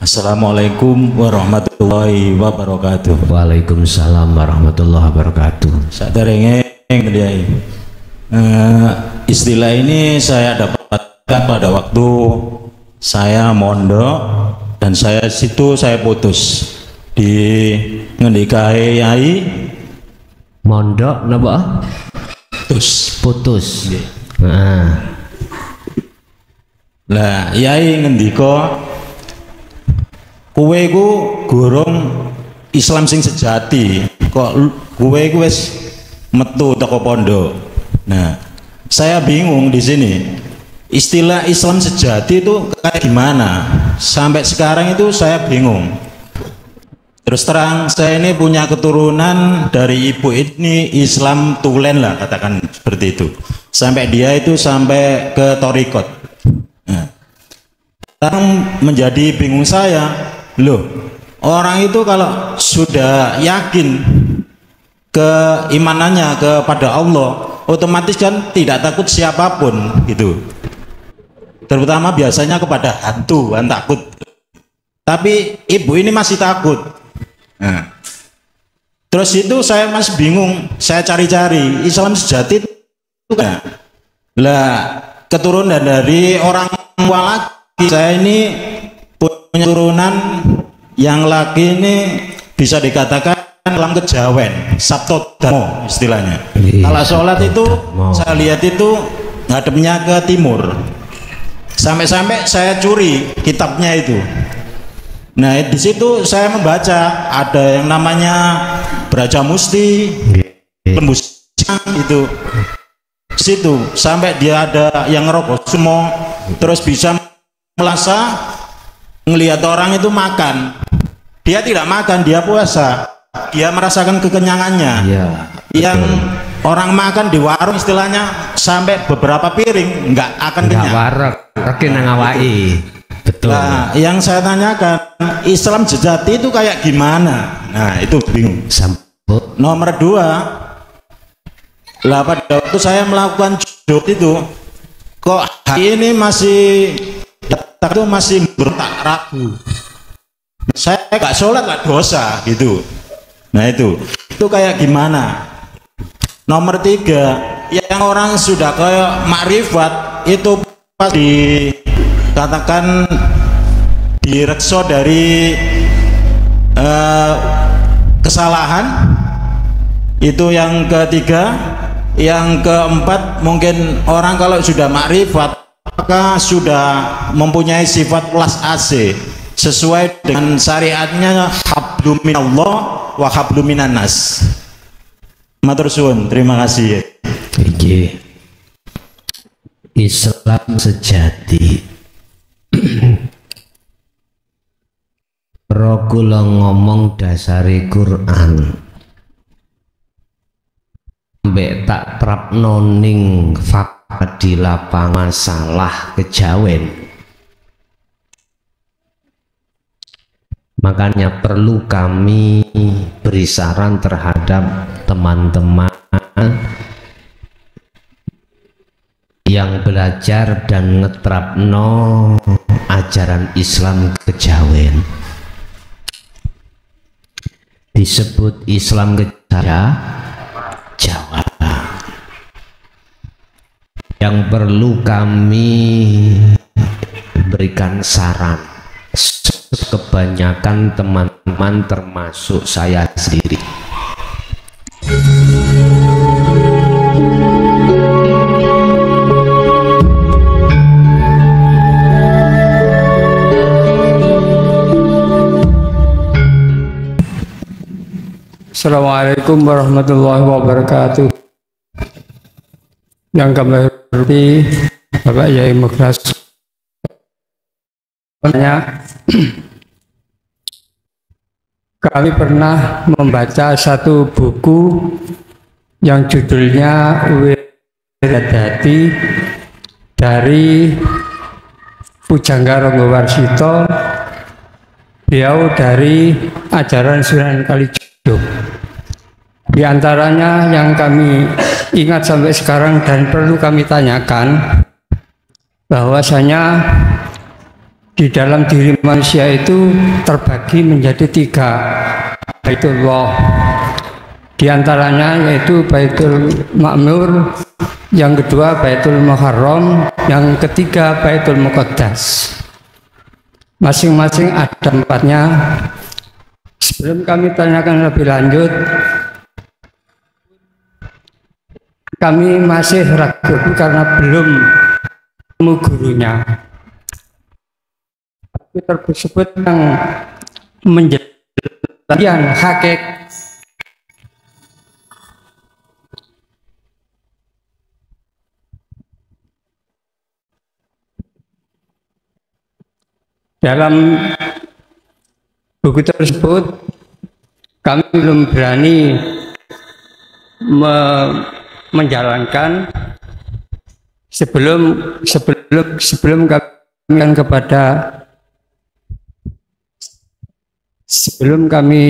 Assalamualaikum warahmatullahi wabarakatuh. Waalaikumsalam warahmatullahi wabarakatuh. Saderenge Kiai. Istilah ini saya dapatkan pada waktu saya mondok dan saya putus di ngendikae yai. Mondok napa? Putus. Lah yai ngendika kowe ku gorong Islam sing sejati, kok kowe ku wis metu teko pondok. Nah, saya bingung di sini. Istilah Islam sejati itu kayak gimana? Sampai sekarang itu saya bingung. Terus terang, saya ini punya keturunan dari ibu ini Islam tulen lah, katakan seperti itu. Sampai dia itu sampai ke Torikot. Nah, sekarang menjadi bingung saya, loh, orang itu kalau sudah yakin keimanannya kepada Allah, otomatis kan tidak takut siapapun gitu. Terutama biasanya kepada hantu kan takut. Tapi ibu ini masih takut. Nah, terus itu saya masih bingung, saya cari-cari Islam sejati itu kan. Lah keturunan dari orang tua laki, saya ini punya turunan yang laki ini bisa dikatakan dalam kejawen, Sabto Damo istilahnya. Kalau sholat itu saya lihat itu ngadepnya ke timur. Sampai-sampai saya curi kitabnya itu. Nah di situ saya membaca ada yang namanya Braja Musti, Lembus itu. Di situ sampai dia ada yang ngerokok semua, terus bisa melasa ngelihat orang itu makan. Dia tidak makan, dia puasa. Dia merasakan kekenyangannya. Ya, yang orang makan di warung istilahnya sampai beberapa piring nggak akan kenyang. Nggak warek, nang awake. Betul. Nah, yang saya tanyakan, Islam sejati itu kayak gimana? Nah, itu bingung. Nomor 2, lah pada waktu saya melakukan jod itu, kok hari ini masih bertak ragu. Saya nggak sholat nggak dosa gitu. Nah itu kayak gimana? Nomor 3, yang orang sudah kayak makrifat itu pasti katakan direkso dari kesalahan. Itu yang ketiga. Yang keempat, mungkin orang kalau sudah makrifat maka sudah mempunyai sifat welas asih sesuai dengan syariatnya, hablum minallah wa hablum minan nas. Matur suwun, terima kasih. Islam sejati. Rokula ngomong dasari Quran mbek tak trapno ning fakta di lapangan masalah kejawen. Makanya perlu kami beri saran terhadap teman-teman yang belajar dan ngetrapno ajaran Islam kejawen. Disebut Islam kejawen Jawa. Yang perlu kami berikan saran, kebanyakan teman-teman termasuk saya sendiri, Assalamualaikum warahmatullahi wabarakatuh. Yang kami hormati Bapak Yai Mukhlas, kami pernah membaca satu buku yang judulnya Wiradati dari Pujangga Ranggawarsita. Beliau dari ajaran Sunan Kalijogo. Di antaranya yang kami ingat sampai sekarang dan perlu kami tanyakan, bahwasanya di dalam diri manusia itu terbagi menjadi 3 Baitullah. Di antaranya yaitu Baitul Ma'mur, yang kedua Baitul Muharram, yang ketiga Baitul Muqaddas. Masing-masing ada tempatnya. Sebelum kami tanyakan lebih lanjut, kami masih ragu karena belum ketemu gurunya. Tapi tersebut yang menjadi bagian hakikat dalam buku tersebut. Kami belum berani menjalankan sebelum kami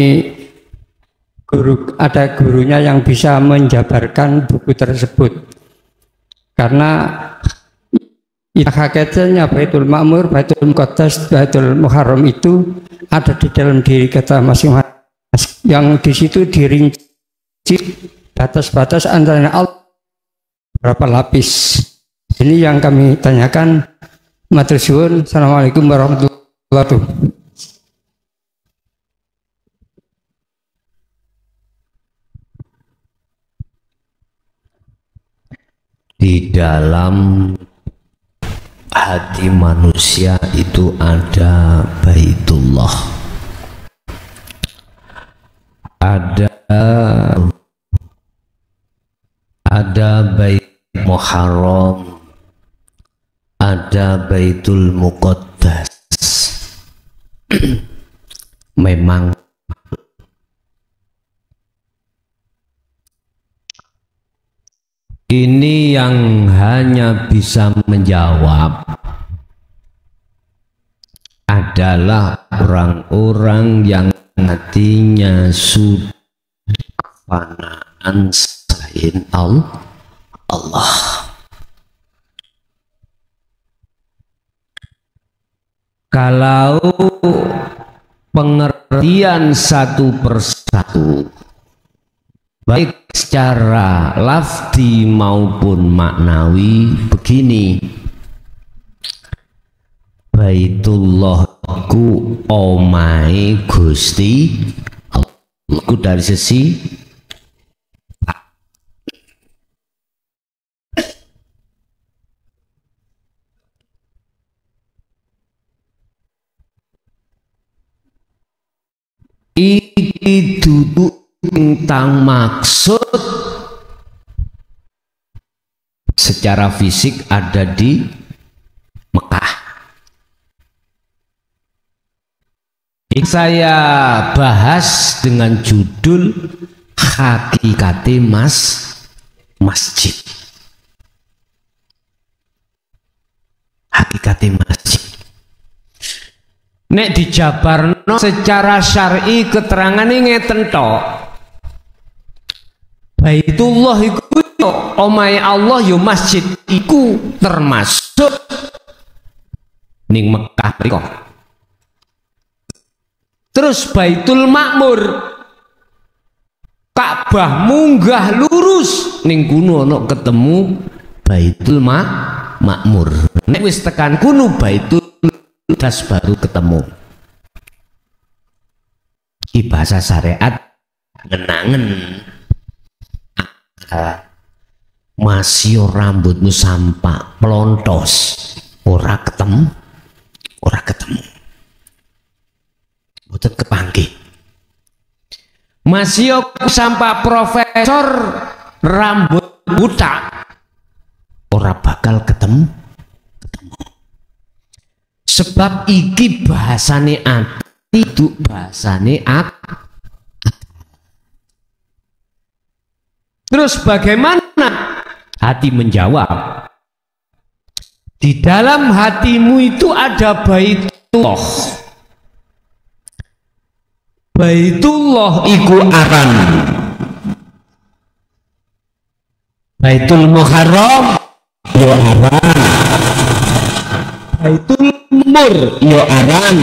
ada gurunya yang bisa menjabarkan buku tersebut, karena hakikatnya Baitul Ma'mur, Baitul Muqaddas, Baitul Muharram itu ada di dalam diri kita masing-masing, yang di situ dirinci batas-batas antara Allah berapa lapis. Ini yang kami tanyakan. Matur suwun. Assalamualaikum warahmatullahi wabarakatuh. Di dalam hati manusia itu ada Baitullah, ada Bait Muharram, ada Baitul Muqaddas. Memang ini yang hanya bisa menjawab adalah orang-orang yang hatinya sudah kefanaan selain Allah. Kalau pengertian satu persatu, baik secara lafzi maupun maknawi, begini: Baitullah ku omahe Gusti Allah dari sisi iki duduk tentang maksud secara fisik ada di Mekah. Saya bahas dengan judul Hakikate Masjid. Hakikate masjid. Nek dijabarno secara syar'i keterangan ini ngeten tok. Baitullah iku omahe Allah yo masjid iku termasuk ning Mekah mriko. Terus Baitul Ma'mur, Ka'bah munggah lurus ning kuno ana ketemu Baitul Ma'mur. Nek wis tekan kuno Baitul Das baru ketemu. Iki bahasa syariat ngenangen. Masih rambutmu sampak pelontos, ora ketemu. Boten kepanggih. Masih sampak profesor rambut buta, ora bakal ketemu. Sebab iki bahasane ati, itu bahasane ati. Terus bagaimana hati menjawab? Di dalam hatimu itu ada Baitullah. Baitullah iku aran. Baitul Muharram yo aran. Baitul Mur yo aran.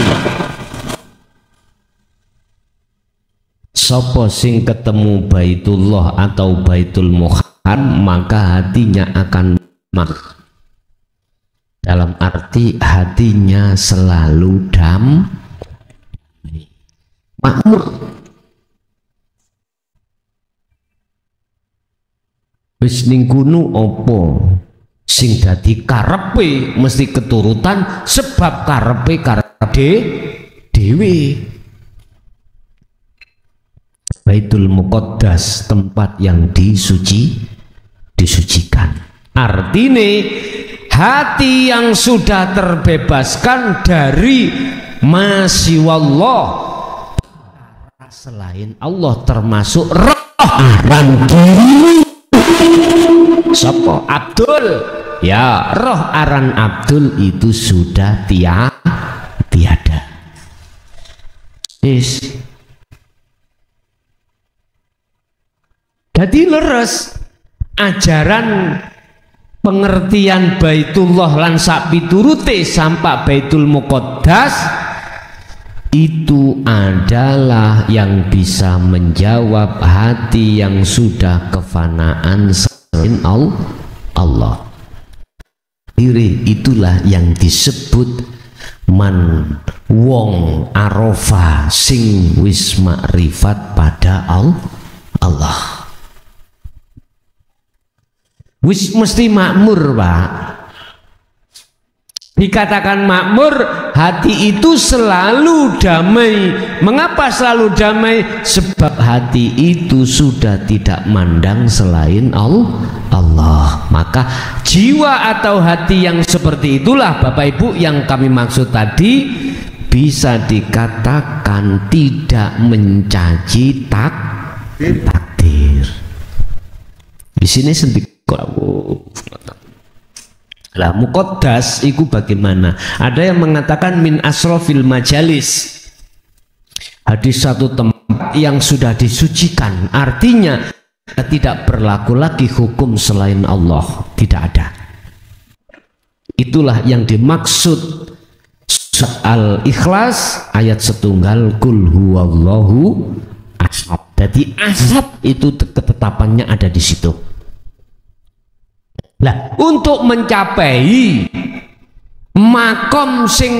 Sopo sing ketemu Baitullah atau Baitul Muharram maka hatinya akan dalam arti hatinya selalu makmur. Wis ning kono apa sing dadi karepe mesti keturutan sebab karepe dhewe. Baitul Muqaddas tempat yang disucikan. Artine hati yang sudah terbebaskan dari masiwallah selain Allah termasuk roh aran diri. Sopo Abdul, ya roh aran Abdul itu sudah tiada. Jadi leres ajaran pengertian Baitullah lan sak piturute sampai Baitul Muqaddas itu adalah yang bisa menjawab hati yang sudah kefanaan selain Allah. Itulah yang disebut man wong arofa sing wis makrifat pada Allah. Wis mesti makmur, Pak. Dikatakan makmur, hati itu selalu damai. Mengapa selalu damai? Sebab hati itu sudah tidak mandang selain Allah. Maka jiwa atau hati yang seperti itulah Bapak Ibu yang kami maksud tadi bisa dikatakan tidak mencaci takdir. Di sini sedikit lah muqaddas itu bagaimana? Ada yang mengatakan min asrofil majalis, hadis satu tempat yang sudah disucikan, artinya tidak berlaku lagi hukum selain Allah, tidak ada. Itulah yang dimaksud surat Al-Ikhlas ayat setunggal kul huwallahu ahad. Jadi ahad itu ketetapannya ada di situ. Nah, untuk mencapai makom sing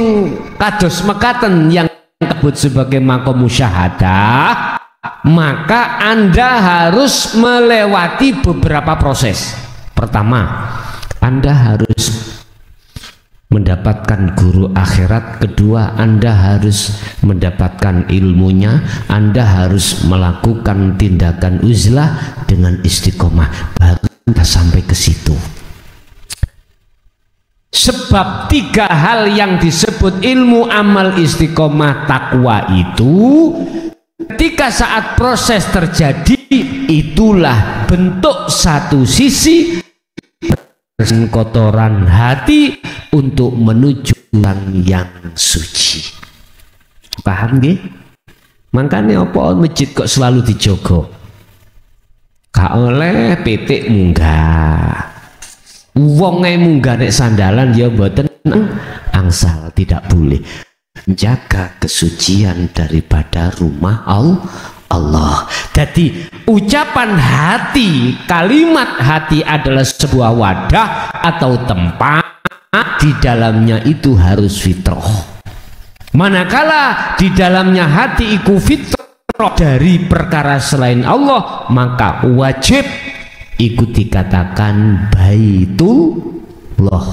kados mekaten yang disebut sebagai makom musyahadah, maka Anda harus melewati beberapa proses. Pertama, Anda harus mendapatkan guru akhirat. Kedua, Anda harus mendapatkan ilmunya. Anda harus melakukan tindakan uzlah dengan istiqomah. Baru Anda sampai ke situ. Sebab tiga hal yang disebut ilmu, amal, istiqomah, takwa itu ketika saat proses terjadi itulah bentuk satu sisi kotoran hati untuk menuju yang suci. Paham nggih? Makanya apa masjid kok selalu dijogo? Gak oleh pitik munggah. Wonge munggah nek sandalan ya mboten angsal, tidak boleh. Jaga kesucian daripada rumah Allah. Jadi ucapan hati, kalimat hati adalah sebuah wadah atau tempat, di dalamnya itu harus fitrah. Manakala di dalamnya hati itu fitrah dari perkara selain Allah, maka wajib ikut dikatakan Baitullah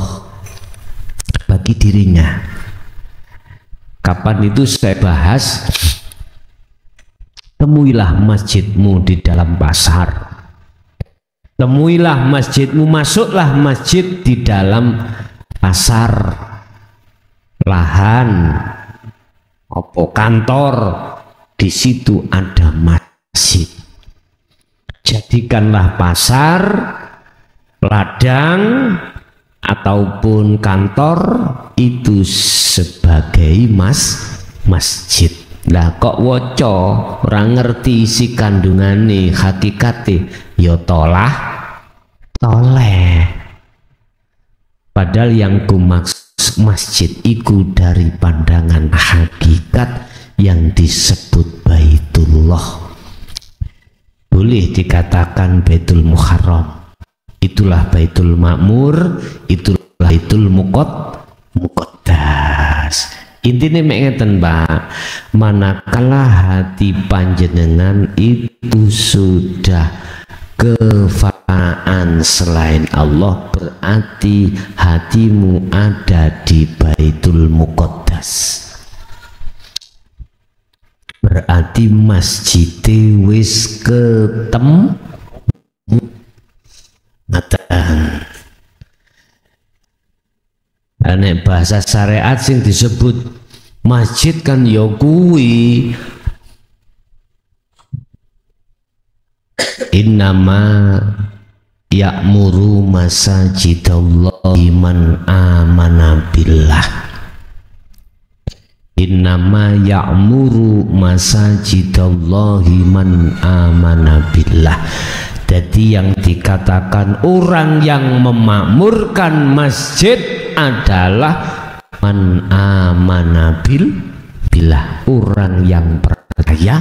bagi dirinya. Kapan itu saya bahas, temuilah masjidmu di dalam pasar, temuilah masjidmu, masuklah masjid di dalam pasar, lahan, opo kantor, di situ ada masjid. Jadikanlah pasar, ladang ataupun kantor itu sebagai masjid. Lah kok woco orang ngerti isi kandungane hakikate ya toleh. Padahal yang kumaksud masjid iku dari pandangan hakikat yang disebut Baitullah. Boleh dikatakan Baitul Muharram, itulah Baitul Makmur, itulah Baitul Muqaddas. Intinya mengatakan Pak, manakala hati panjenengan itu sudah kefanaan selain Allah, berarti hatimu ada di Baitul Muqaddas. Berarti masjid wis ketemu ngatan. Nek bahasa syariat sing disebut masjid kan ya kuwi innama ya'muru masajidallahi man amana billah. Innama ya'muru masajidallahi man amana billah. Jadi yang dikatakan orang yang memakmurkan masjid adalah man amana billah, orang yang percaya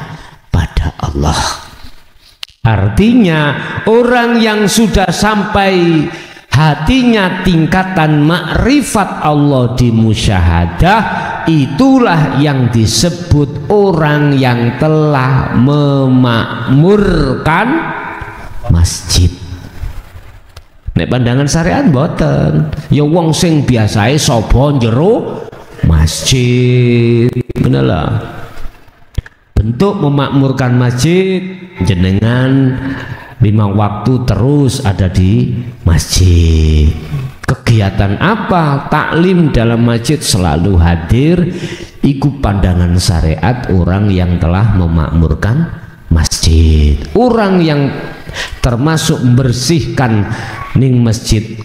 pada Allah. Artinya orang yang sudah sampai hatinya tingkatan makrifat Allah di musyahadah, itulah yang disebut orang yang telah memakmurkan masjid. Nek pandangan syariat mboten, ya wong sing biasae sapa jero masjid. Bener lah. Bentuk memakmurkan masjid jenengan 5 waktu terus ada di masjid. Kegiatan apa? Taklim dalam masjid selalu hadir. Iku pandangan syariat orang yang telah memakmurkan masjid. Orang yang termasuk membersihkan ning masjid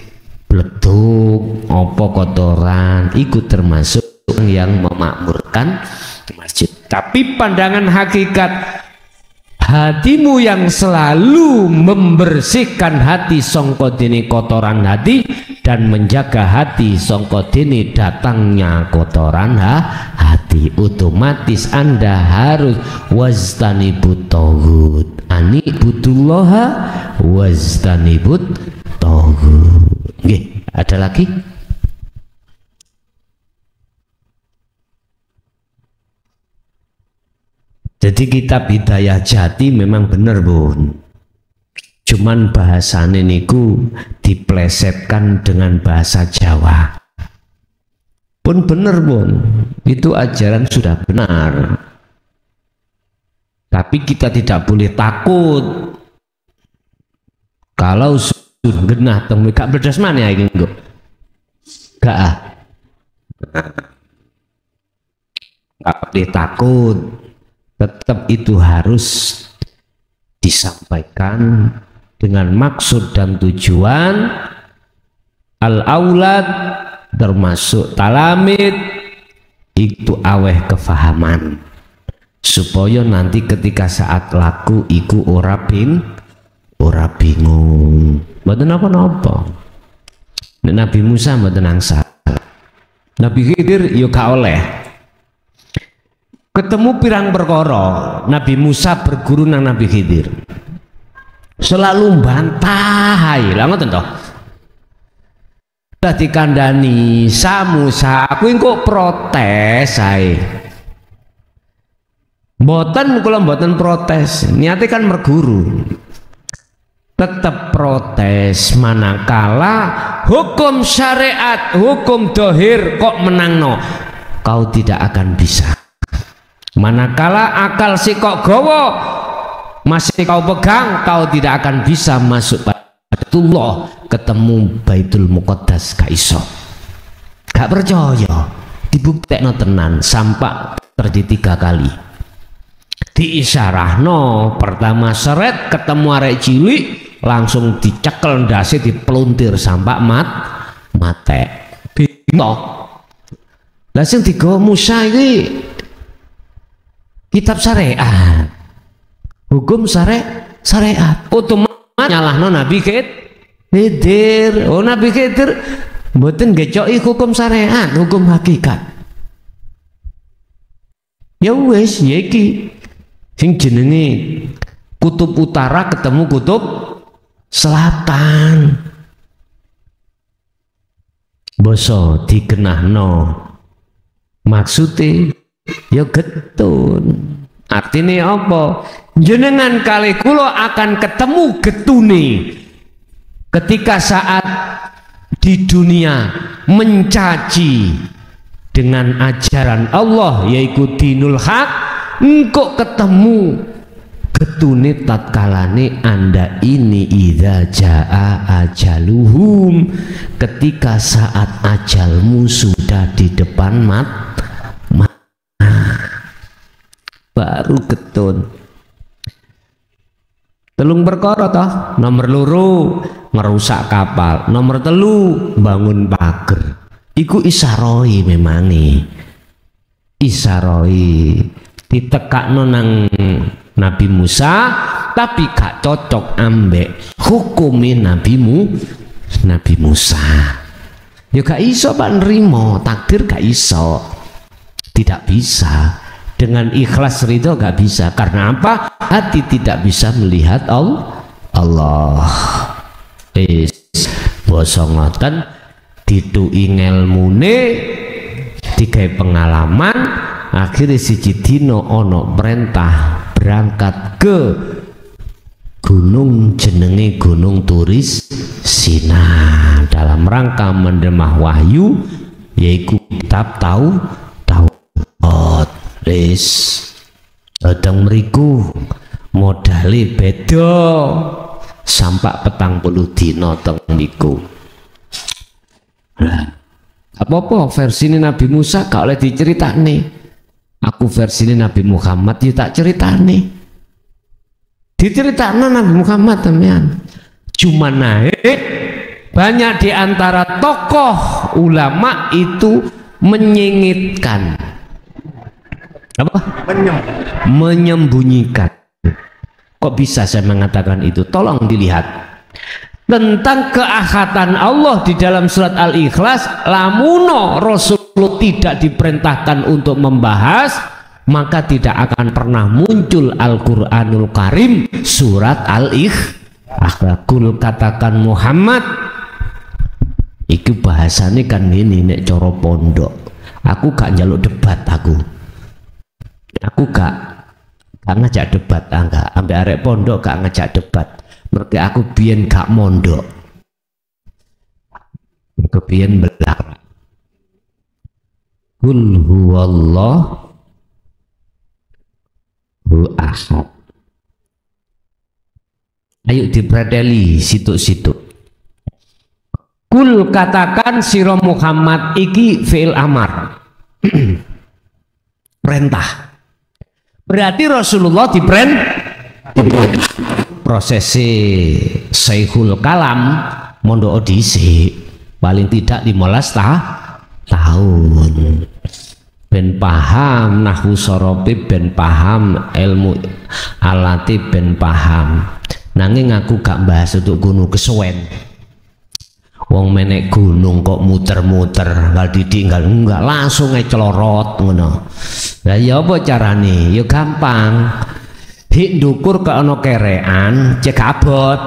bleduk apa kotoran, ikut termasuk yang memakmurkan masjid. Tapi pandangan hakikat hatimu yang selalu membersihkan hati sangka dene kotoran hati dan menjaga hati sangka dene datangnya kotoran hati, otomatis Anda harus waztanibut taghut, anibudullaha waztanibut taghut. Nggih, ada lagi? Jadi kitab Hidayah Jati memang benar Bun, cuman bahasane niku diplesetkan dengan bahasa Jawa. Pun benar Bun, itu ajaran sudah benar. Tapi kita tidak boleh takut kalau sudah genah temu gak berdas mana ya ini gak boleh takut. Tetap itu harus disampaikan dengan maksud dan tujuan. Al-aulad termasuk talamid itu aweh kefahaman supaya nanti ketika saat laku iku ora bingung. Mboten napa-napa. Nabi Musa mboten angsal, Nabi Khidir yo gak oleh. Ketemu pirang perkara, Nabi Musa berguru nang Nabi Khidir. Selalu bantah ae. Lah ngoten to. Lah dikandani, "Sa Musa, kuwi kok protes ae." Mboten, kula mboten protes. Niate kan merguru. Tetap protes manakala hukum syariat, hukum dohir kok menangno. Kau tidak akan bisa. Manakala akal si kok gowo masih kau pegang, kau tidak akan bisa masuk Baitullah, ketemu Baitul Muqaddas gak iso. Gak percaya, dibuktekno tenan sampai terjadi 3 kali. Diisyarahno pertama seret ketemu arek cilik langsung dicekel ndase dipeluntir sampai mate. Bingung. Lah sing digawa Musa iki kitab syariat, hukum syariat, otomatis nyalahno Nabi Khidir. Oh Nabi Khidir mboten ngecoki hukum syariat, hukum hakikat. Ya wis, ya iki sing jenenge kutub utara ketemu kutub selatan. Basa dikenahno maksude ya getun. Artinya apa? Jenengan kali kula akan ketemu getune ketika saat di dunia mencaci dengan ajaran Allah yaitu dinul haq, engkau ketemu getune tatkalane Anda ini idza jaa ajaluhum, ketika saat ajalmu sudah di depan baru getun. Telung perkara toh, nomor loro ngerusak kapal, nomor telu bangun pager. Iku isaroi memang isaroi ditekakno nang Nabi Musa, tapi gak cocok ambek hukumin Nabi Musa. Ya gak iso Pak nrimo, takdir gak iso, tidak bisa. Dengan ikhlas ridho gak bisa. Karena apa? Hati tidak bisa melihat Allah. Basa ngoten dituki ngelmune, digawe pengalaman, akhirnya siji dina ana perintah berangkat ke gunung jenenge Gunung Turis Sina dalam rangka menerima wahyu yaitu kitab Taurat. Kadang mriku modale beda sampak 40 dina teng niku. Apa-apa versine Nabi Musa gak oleh diceritani. Aku versine Nabi Muhammad ya tak ceritani. Diceritakno Nabi Muhammad teman. Cuma naik banyak di antara tokoh ulama itu menyingitkan. Apa? Menyembunyikan. Kok bisa saya mengatakan itu? Tolong dilihat tentang keahatan Allah di dalam surat Al-Ikhlas. Lamuno Rasulullah tidak diperintahkan untuk membahas, maka tidak akan pernah muncul Al-Quranul Karim surat Al-Ikhlas. Katakan Muhammad itu bahasanya kan ini nek coro pondok. Aku gak njaluk debat, aku gak ngajak debat, enggak ambek arek pondok gak ngajak debat. Mereka aku biyen gak mondok, mereka biyen belak. Qul huwallahu ahad. Ayo dipredeli situ-situ. Kul katakan sira Muhammad iki fi'il amar. Perintah. Berarti Rasulullah prosesi Syekhul Kalam mondok dhisik paling tidak 15 tahun ben paham nahwu soropi, ben paham ilmu alati, ben paham. Nanging aku gak bahas untuk gunung kesuwen. Wong menek gunung kok muter-muter gak ditinggal, enggak langsung ngecelorot ngono. Lah ya apa carane? Ya gampang. Hik ndukur ke ana kerekan, cek abot.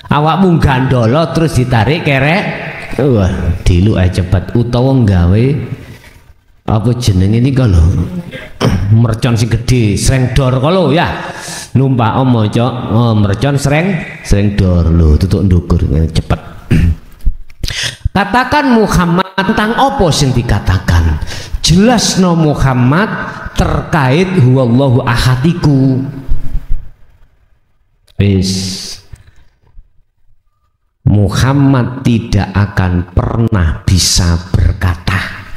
Awakmu gandolo terus ditarik kerek. Wah, diluk ae cepet utawa gawe apa jenenge iki lho. Mercon sing gedhe, sreng dor kalau ya. Numpak maca, mercon sreng dor lho, tutuk ndukur cepet. Katakan Muhammad tentang apa sing dikatakan. Jelasno Muhammad terkait huwallahu ahadiku. Wis Muhammad tidak akan pernah bisa berkata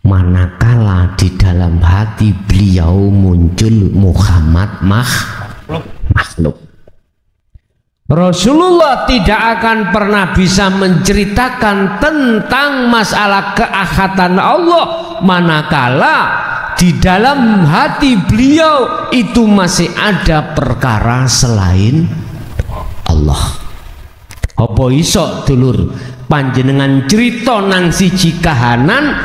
manakala di dalam hati beliau muncul Muhammad makhluk. Rasulullah tidak akan pernah bisa menceritakan tentang masalah keahatan Allah manakala di dalam hati beliau itu masih ada perkara selain Allah. Apa iso dulur panjenengan cerita nang siji kahanan,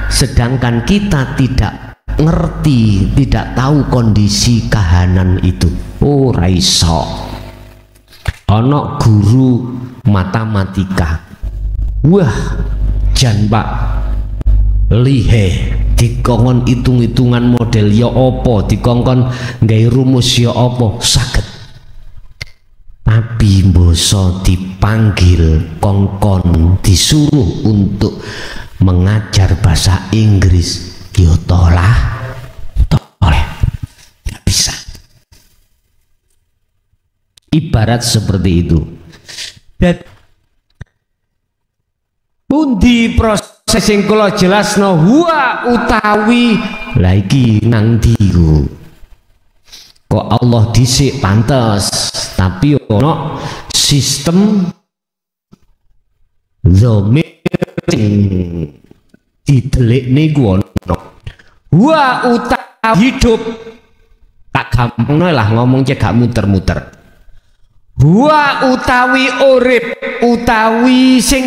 sedangkan kita tidak ngerti, tidak tahu kondisi kahanan itu. Oh raiso. Ono guru matematika, wah jan pak lihe dikongkon hitung-hitungan model ya opo, dikongkon nggawe rumus ya opo saged. Tapi boso dipanggil kongkon disuruh untuk mengajar bahasa Inggris, yo toleh nggak bisa. Ibarat seperti itu. Dan pundi proses sing kula jelasno huwa utawi lagi nang diku. Kok Allah dhisik pantes, tapi ono sistem dhamir sing didelikne ku ono. Huwa utawi hidup, tak gampang lah ngomong cek gak muter-muter. Wa utawi urip, utawi sing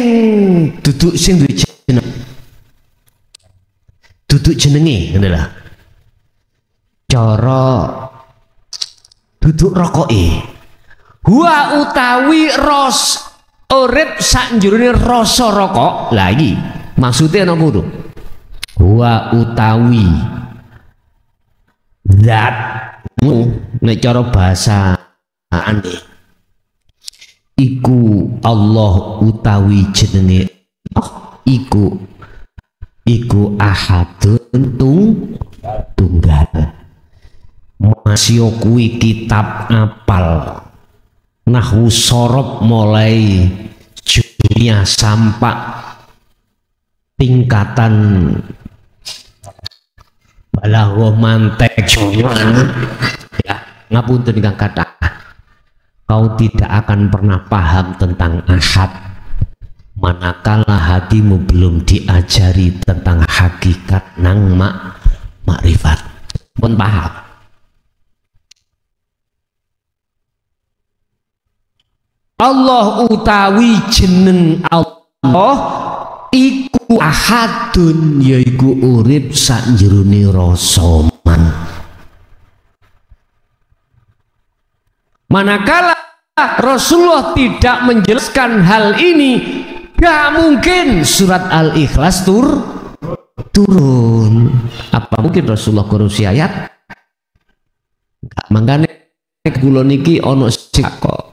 duduk sing duwe jeneng, duduk jenenge ngene lah. Cara duduk rokoke. Wa utawi urip sak njroning rasa rokok. Lah iki maksudnya ana ngono. Wa utawi zat nek cara bahasa ane iku Allah utawi jenenge iku ahadun tunggal. Masih kuwi kitab apal nahwu sorob mulai Julia sampai tingkatan balaghah mantek ya ngapunten ingkang kathah. Kau tidak akan pernah paham tentang ahad manakala hatimu belum diajari tentang hakikat nang makrifat. Pun paham. Allah utawi jeneng Allah iku ahadun, yaiku urip sak jerone rasa man. Manakala Rasulullah tidak menjelaskan hal ini, gak mungkin surat Al-Ikhlas turun. Apa mungkin Rasulullah korusi ayat? Gak, mangkane kula niki ana sing kok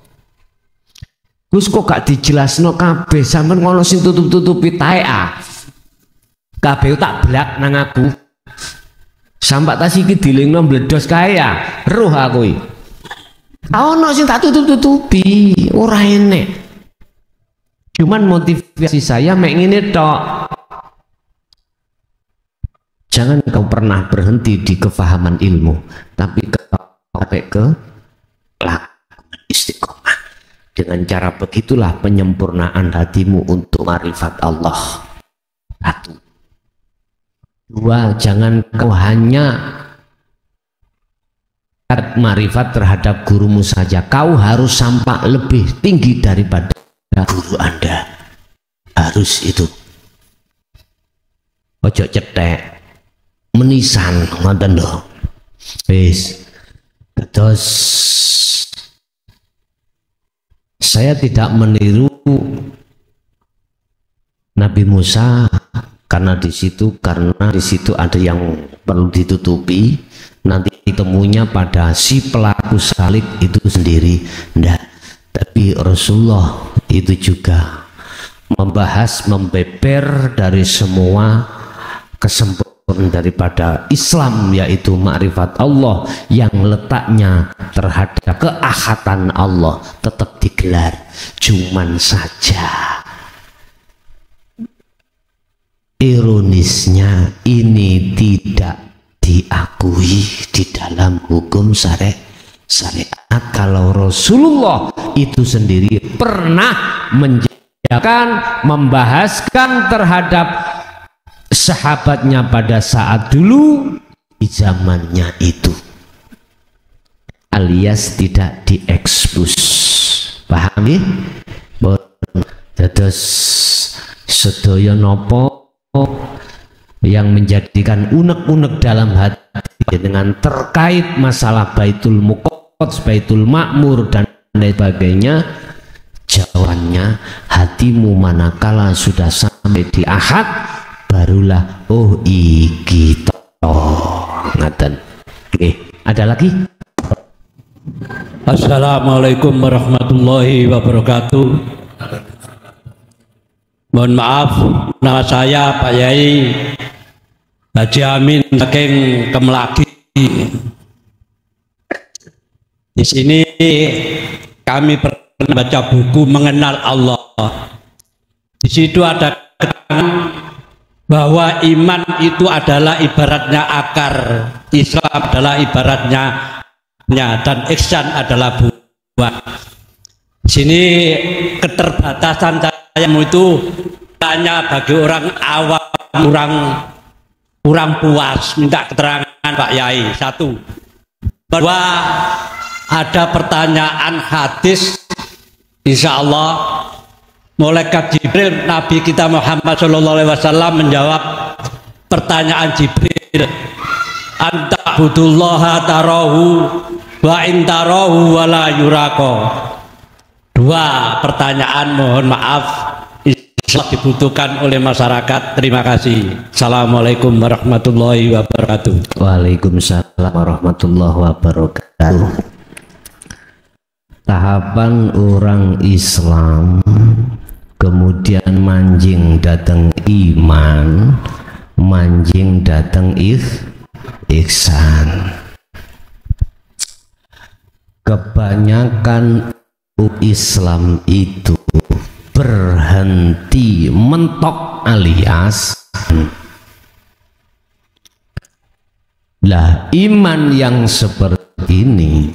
Gus kok gak dijelasno kabeh, sampean ngono sing tutup-tutupi tae ah. Kabeh tak blak nang aku. Sampak tas iki dilingno mbledos kae ya. Roh aku iki. Ono sing tak tutup-tutupi, ora enek. Cuman motivasi saya mek ngene tok. Jangan kau pernah berhenti di kefahaman ilmu, tapi sampai ke istiqomah. Dengan cara begitulah penyempurnaan hatimu untuk marifat Allah. Satu. Dua, jangan kau hanya marifat terhadap gurumu saja, kau harus sampai lebih tinggi daripada guru Anda. Harus itu. Ojo cetek menisan ngoten lho. Wis. Terus saya tidak meniru Nabi Musa karena di situ ada yang perlu ditutupi. Nanti temunya pada si pelaku salib itu sendiri. Nggak. Tapi Rasulullah itu juga membahas, membeber dari semua kesempurnaan daripada Islam, yaitu makrifat Allah yang letaknya terhadap keahatan Allah tetap digelar. Cuman saja ironisnya ini tidak diakui di dalam hukum syariat. Kalau Rasulullah itu sendiri pernah membahaskan terhadap sahabatnya pada saat dulu di zamannya itu, alias tidak diekspos. Paham ya? Dados sedaya nopo yang menjadikan unek-unek dalam hati dengan terkait masalah Baitul Muqaddas, Baitul Ma'mur dan lain sebagainya, jawabannya hatimu manakala sudah sampai di Ahad barulah oh iki ngaten. Ada lagi? Assalamualaikum warahmatullahi wabarakatuh. Mohon maaf, nama saya Pak Yai Haji Amin saking Kemelagi. Di sini kami pernah baca buku Mengenal Allah. Di situ ada bahwa iman itu adalah ibaratnya akar, Islam adalah ibaratnya dan ihsan adalah buah. Di sini keterbatasan saya itu hanya bagi orang awam, kurang puas, minta keterangan Pak Yai. Satu, bahwa ada pertanyaan hadis, insya Allah malaikat Jibril, Nabi kita Muhammad SAW menjawab pertanyaan Jibril, anta budullaha tarahu wa intarahu wala yurako. Dua pertanyaan, mohon maaf dibutuhkan oleh masyarakat. Terima kasih. Assalamualaikum warahmatullahi wabarakatuh. Waalaikumsalam warahmatullahi wabarakatuh. Tahapan orang Islam kemudian manjing datang iman, manjing datang ihsan. Kebanyakan Islam itu berhenti mentok alias lah iman yang seperti ini,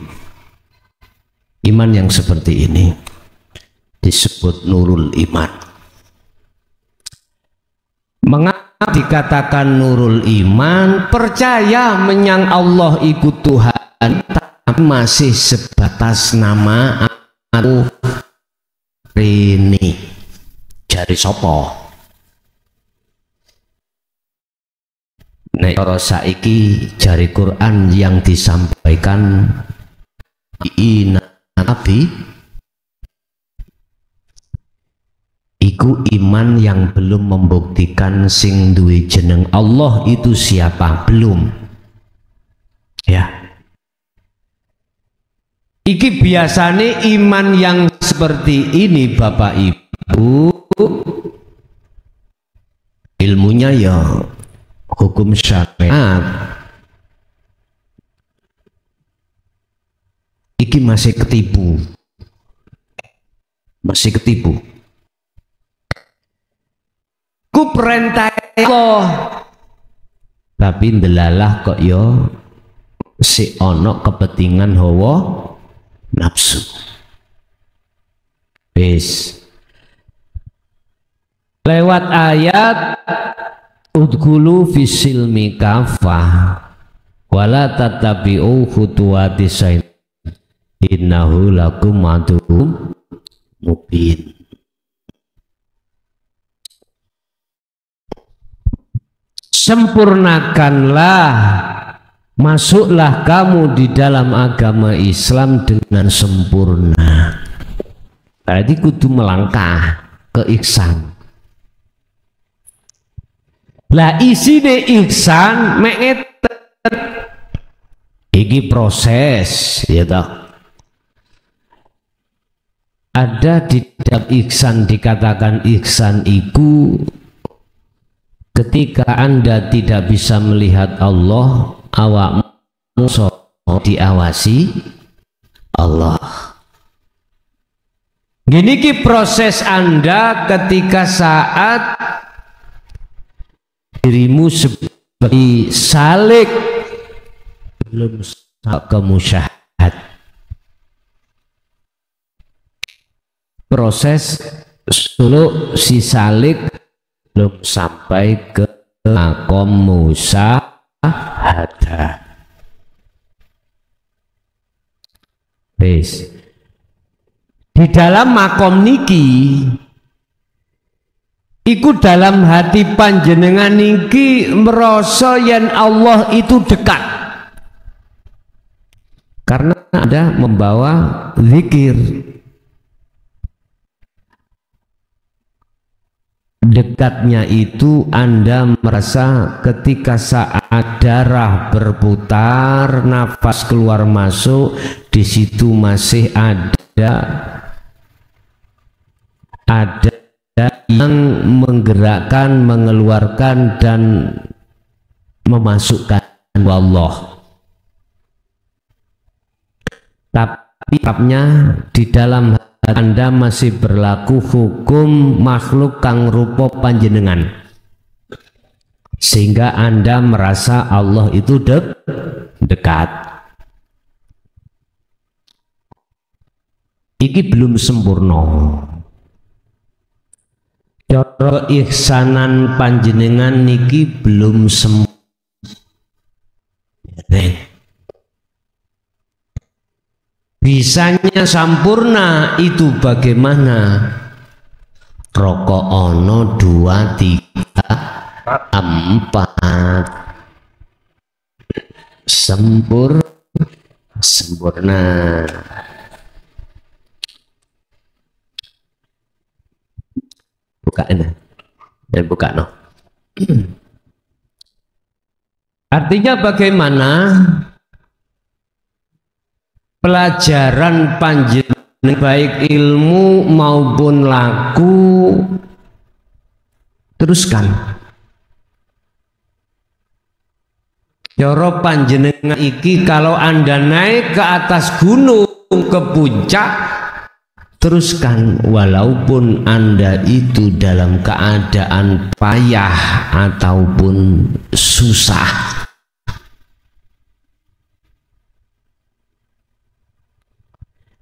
iman yang seperti ini disebut nurul iman. Mengapa dikatakan nurul iman? Percaya menyang Allah ikut Tuhan tapi masih sebatas nama aku Rini jari sopo. Nek cara saiki jari Quran yang disampaikan Nabi iku iman yang belum membuktikan sing duwe jeneng Allah itu siapa, belum ya. Iki biasanya iman yang seperti ini Bapak Ibu ilmunya ya hukum syariat. Iki masih ketipu, masih ketipu. Ku perintah Allah tapi ndelalah kok yo si ono kepentingan hawa nafsu. Wis lewat ayat udkhulu fisilmi kafah wala tatabi'u khutuwati syaitan innahu lakum aduwwum mubin. Sempurnakanlah, masuklah kamu di dalam agama Islam dengan sempurna. Berarti kudu melangkah ke ihsan. Lah isine ihsan mek iki proses ya toh. Ada di dalam ihsan dikatakan ihsan iku ketika Anda tidak bisa melihat Allah, awakmu diawasi Allah. Gini ki proses Anda ketika saat dirimu seperti salik belum ke musyahad. Proses suluk si salik belum sampai ke makom musyahadah. Wis. Di dalam makom niki iku dalam hati panjenengan iki merasa yen Allah itu dekat, karena ada membawa zikir. Dekatnya itu Anda merasa ketika saat darah berputar, nafas keluar masuk, di situ masih ada yang menggerakkan, mengeluarkan dan memasukkan Allah. Tapi di dalam Anda masih berlaku hukum makhluk kang rupa panjenengan, sehingga Anda merasa Allah itu dekat. Iki belum sempurna. Cara ihsanan panjenengan niki belum sempurna. Bisanya sampurna itu bagaimana? Rokok ono 2, 3, 4 sempurna. Buka ini, buka no. Artinya bagaimana? Pelajaran panjenengan baik ilmu maupun laku teruskan. Cara panjenengan iki kalau Anda naik ke atas gunung, ke puncak, teruskan walaupun Anda itu dalam keadaan payah ataupun susah.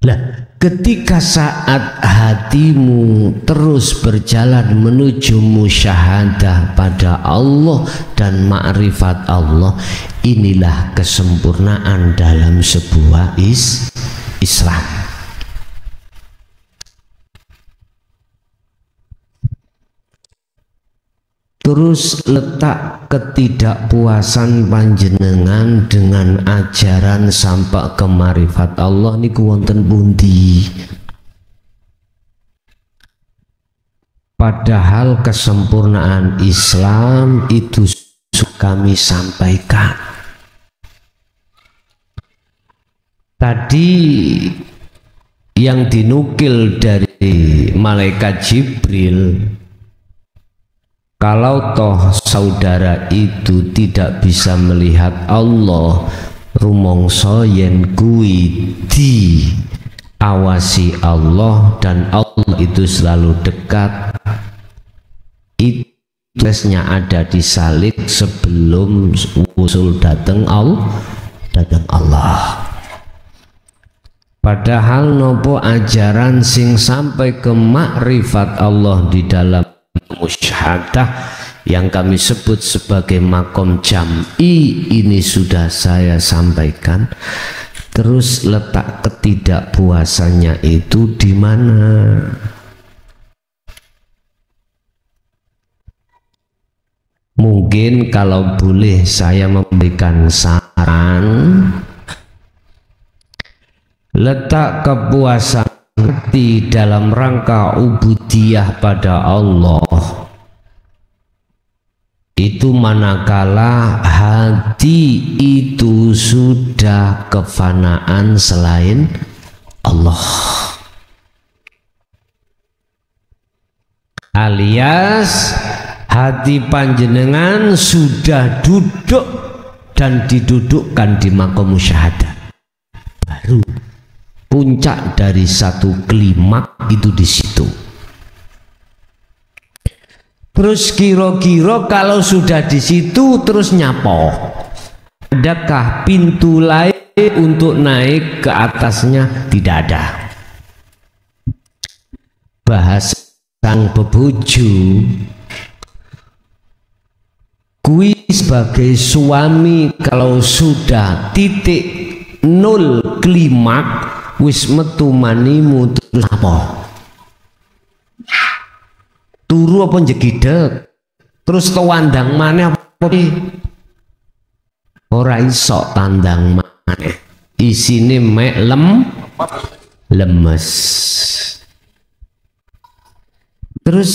Lah, ketika saat hatimu terus berjalan menuju musyahadah pada Allah dan ma'rifat Allah, inilah kesempurnaan dalam sebuah Islam. Terus letak ketidakpuasan panjenengan dengan ajaran sampai ke marifat Allah niku wonten pundi? Padahal kesempurnaan Islam itu kami sampaikan. Tadi yang dinukil dari malaikat Jibril, kalau toh saudara itu tidak bisa melihat Allah, rumongso yen kuwi diawasi Allah dan Allah itu selalu dekat, itu tulisnya ada di salib sebelum usul datang Allah. Padahal nopo ajaran sing sampai ke makrifat Allah di dalam musyahadah yang kami sebut sebagai makom jam'i ini sudah saya sampaikan. Terus letak ketidakpuasannya itu di mana? Mungkin kalau boleh saya memberikan saran, letak kepuasan hati dalam rangka ubudiyah pada Allah itu manakala hati itu sudah kefanaan selain Allah, alias hati panjenengan sudah duduk dan didudukkan di makom musyahadah, baru puncak dari satu klimak itu di situ. Terus kira-kira kalau sudah di situ terus nyapo, adakah pintu lain untuk naik ke atasnya? Tidak ada. Bahasa sang bebuju, kui sebagai suami kalau sudah titik nol klimak wis metu manimu terus apa? turu apa jegideg terus tewandang maneh apa ora iso tandang maneh isine mek lemes. Terus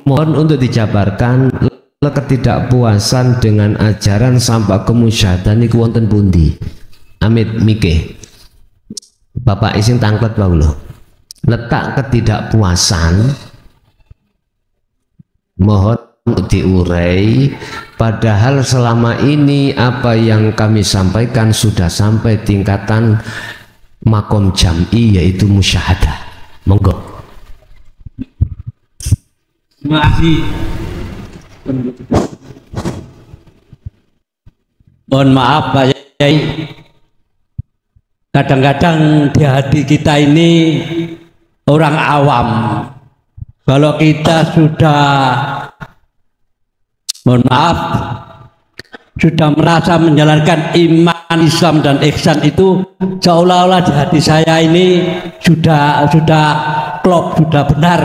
mohon untuk dijabarkan ketidakpuasan dengan ajaran sampai kemusyahadan niku wonten pundi? Amit mikeh. Bapak isin tangklet wae lho. Letak ketidakpuasan mohon diurai, padahal selama ini apa yang kami sampaikan sudah sampai tingkatan makom jam'i yaitu musyahadah. Monggo. Terima kasih. Mohon maaf Pak Yai, kadang-kadang di hati kita ini orang awam. Kalau kita sudah, mohon maaf, sudah merasa menjalankan iman, Islam dan ihsan itu seolah-olah di hati saya ini sudah klop, sudah benar.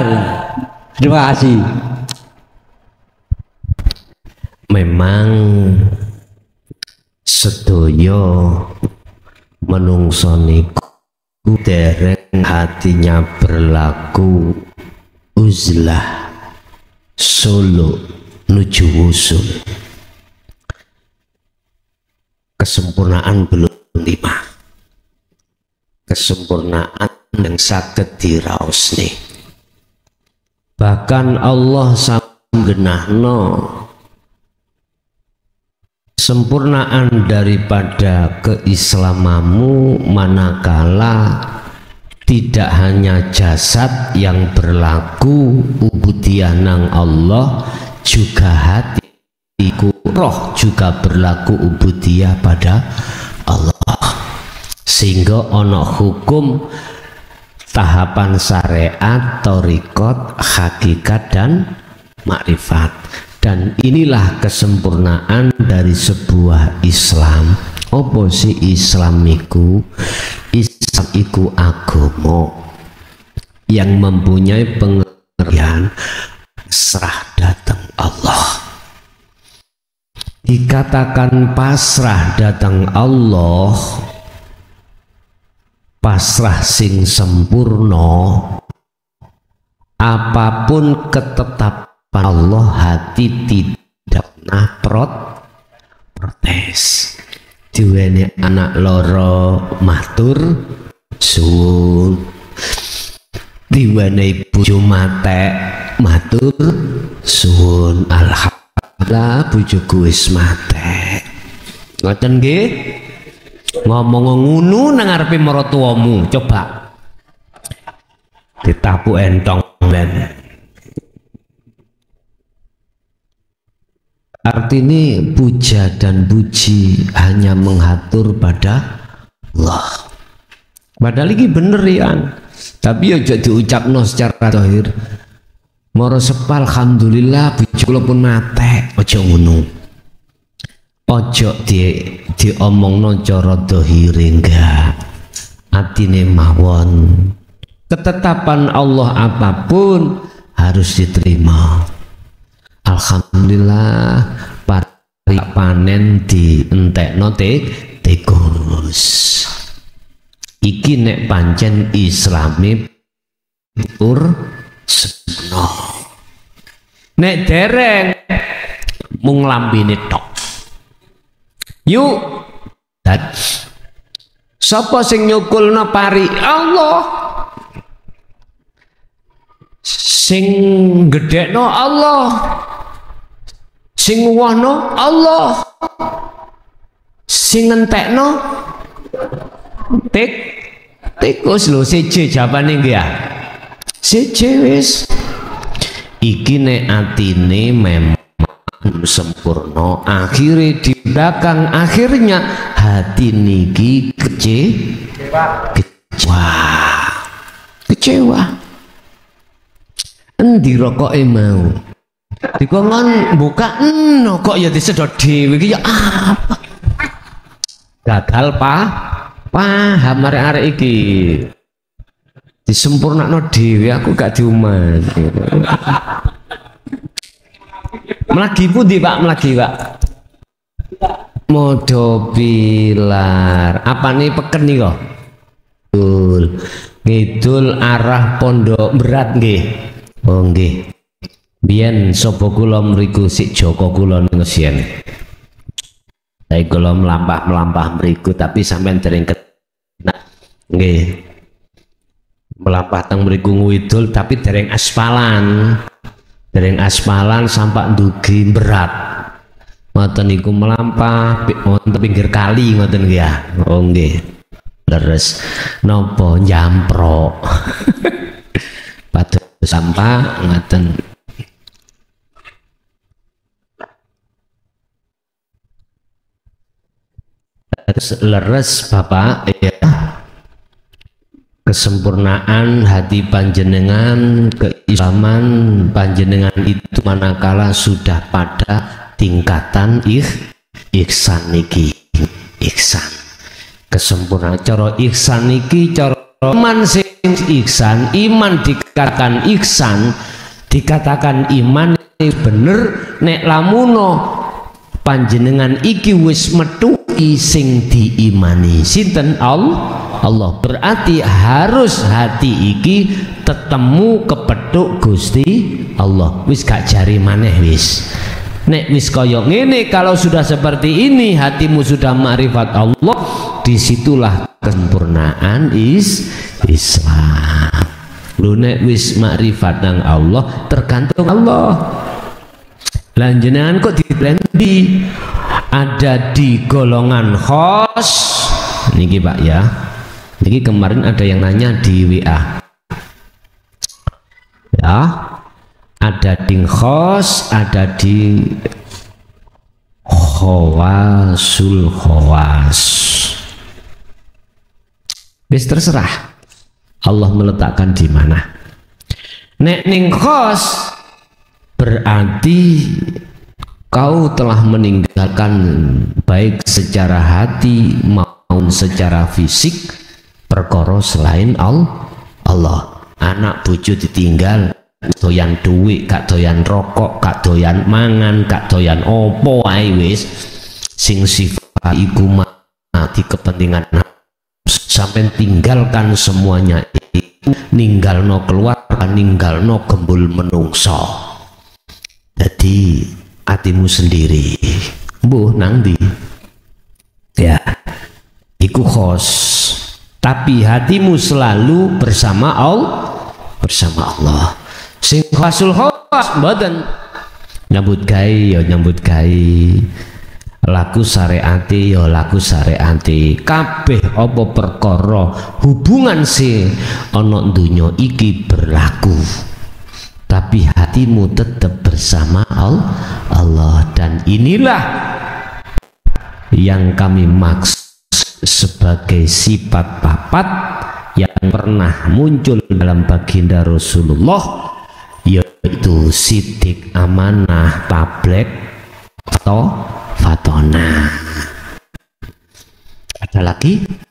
Terima kasih. Memang sedaya menungso niku dereng hatinya berlaku uzlah solo nuju wusul, kesempurnaan belum lima, kesempurnaan yang saged diraosne. Bahkan Allah samgenahno sempurnaan daripada keislamamu manakala tidak hanya jasad yang berlaku ubudiyah nang Allah, juga hatiku roh juga berlaku ubudiyah pada Allah, sehingga ono hukum tahapan syariat, thariqat, hakikat dan makrifat. Dan inilah kesempurnaan dari sebuah Islam. Apa sih Islam iku? Islam iku agama yang mempunyai pengertian pasrah datang Allah. Dikatakan pasrah datang Allah, pasrah sing sempurna, apapun ketetapan Allah hati tidak pernah protes. Diwene anak loro matur suwun, diwene bojo matek matur suwun, alhamdulillah bojoku wis matek. Ngoten nggih? Ngomong ngono nang ngarepe maratuwamu, coba ditapu entong ben. Artinya puja dan puji hanya mengatur pada Allah. Padahal ini bener ya, tapi ya jadi diucapno secara zahir. Moro sepal alhamdulillah puji kula pun mate, aja ngono. Ojo diomongno cara zahir enggak. Atine mawon. Ketetapan Allah apapun harus diterima. Alhamdulillah pari panen di entekno tikus. Iki nek pancen Islami pur sempurna. Nek dereng mung lambene tok. Yuk, dan sapa sing nyukulna pari? Allah. Sing gedekno Allah. Sing nguwahno Allah, sing ngentekno tikus lho. Siji jawabane nggih ya, siji wis. Iki nek atine memang sempurna, akhirnya di belakang akhirnya hati niki kecewa. Endi rokoke mau? Dikongkon buka no kok ya disedot dhewe iki ya apa? Gagal paham arek-arek iki. disempurnakno dhewe aku gak diuman. Mlagi pundi Pak? Mlagi Pak? Modo pilar. Apa nih peken nih kok? Ngidul arah Pondok Berat nggih. Oh nggih. Biyen sapa kula mriku sik Joko kula ngesien. Saya kula melampah mriku tapi sampean dereng nggih. Melampah teng mriku ngidul tapi dereng aspalan. Dereng aspalan sampak ndugi berat. Ngoten niku melampah wonten pinggir kali ngoten nggih ya. Oh nggih. Leres napa njamprok. Pados sampah ngoten. Leres Bapak ya. Kesempurnaan hati panjenengan, keislaman panjenengan itu manakala sudah pada tingkatan ihsan niki. Ihsan kesempurnaan cara ihsan niki cara iman sing ihsan, iman dikatakan iman bener nek lamuno panjenengan iki wis metu sing diimani sinten Allah. Berarti harus hati iki tetemu kepethuk Gusti Allah. Wis gak jari maneh wis. Nek wis kaya ngene, kalau sudah seperti ini hatimu sudah ma'rifat Allah, disitulah kesempurnaan Islam. Lu nek wis ma'rifat nang Allah, tergantung Allah. Lanjenengan kok diblendi ada di golongan khos niki Pak ya. Niki kemarin ada yang nanya di WA ya, ada di khos, ada di khawasul khawas. Wis terserah Allah meletakkan di mana. Nek ning khos berarti kau telah meninggalkan baik secara hati maupun secara fisik perkara selain Allah. Anak bojo ditinggal, doyan duit, gak doyan rokok, gak doyan mangan, gak doyan opo ae wis sing sifat iku mati kepentingan sampai tinggalkan semuanya itu, ninggalno keluarga, ninggalno gembul menungso. Jadi hatimu sendiri mbuh nang ndi ya iku khos, tapi hatimu selalu bersama Allah. Sing khasul khos mboten nyambut gawe ya nyambut gawe, laku syariati ya laku syariati, kabeh apa perkara hubungan sing ana donya iki berlaku, tapi hatimu tetap bersama Allah. Dan inilah yang kami maksud sebagai sifat papat yang pernah muncul dalam baginda Rasulullah, yaitu sidik, amanah, tablek, atau fatona. Ada lagi?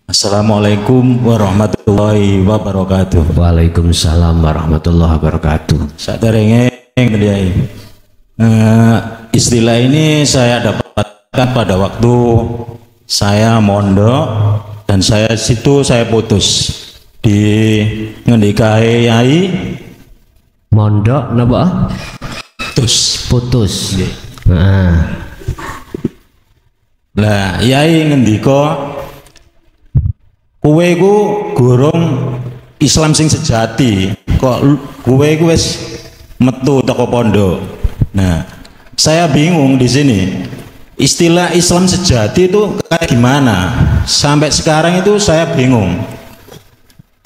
Assalamualaikum warahmatullahi wabarakatuh. Waalaikumsalam warahmatullahi wabarakatuh. Saderenge ngendhai. Istilah ini saya dapatkan pada waktu saya mondok dan saya putus di ngendikae yai mondok napa? Putus. Lah yai ngendika kowe ku gurung Islam sing sejati, kok kowe ku wis metu teko pondok. Nah, saya bingung di sini. Istilah Islam sejati itu kayak gimana? Sampai sekarang itu saya bingung.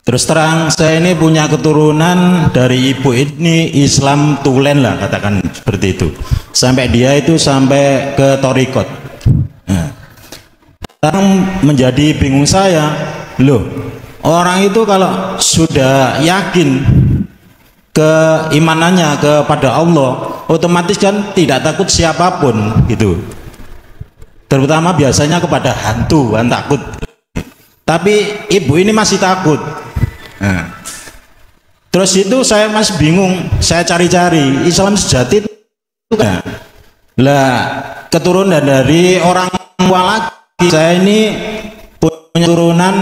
Terus terang, saya ini punya keturunan dari ibu ini Islam tulen lah, katakan seperti itu. Sampai dia itu sampai ke Torikot. Nah, sekarang menjadi bingung saya. Loh, orang itu kalau sudah yakin keimanannya kepada Allah, otomatis kan tidak takut siapapun gitu, terutama biasanya kepada hantu kan takut, tapi ibu ini masih takut. Nah, terus itu saya masih bingung, saya cari-cari Islam sejati itu kan lah keturunan dari orang tua laki. Saya ini punya turunan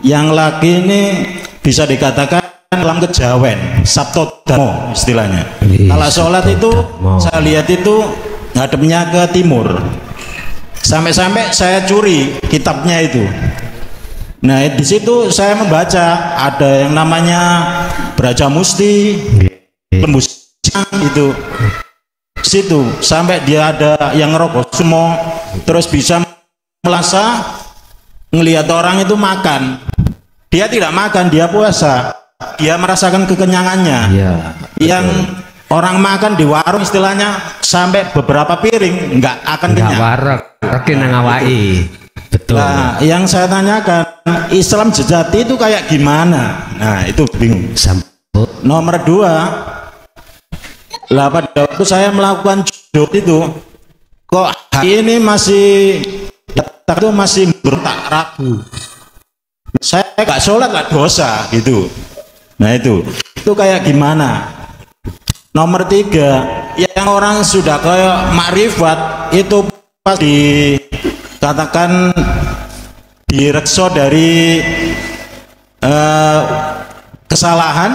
yang laki ini bisa dikatakan dalam kejawen, Sabto Dharma istilahnya. Kalau sholat itu saya lihat itu ngadepnya ke timur. Sampai-sampai saya curi kitabnya itu. Nah di situ saya membaca ada yang namanya Braja Musti, Lembusian itu. Situ sampai dia ada yang ngerokok semua, terus bisa melasa ngelihat orang itu makan. Dia tidak makan, dia puasa. Dia merasakan kekenyangannya. Ya, yang orang makan di warung istilahnya sampai beberapa piring nggak akan kenyang. Warek, nang awake. Betul. Nah, yang saya tanyakan, Islam sejati itu kayak gimana? Nah, itu bingung. Nomor 2, lah pada waktu saya melakukan jod itu, kok hari ini masih itu masih bertak ragu. Saya nggak sholat nggak dosa gitu. Nah itu kayak gimana? Nomor 3, yang orang sudah kayak makrifat itu pas dikatakan direkso dari kesalahan.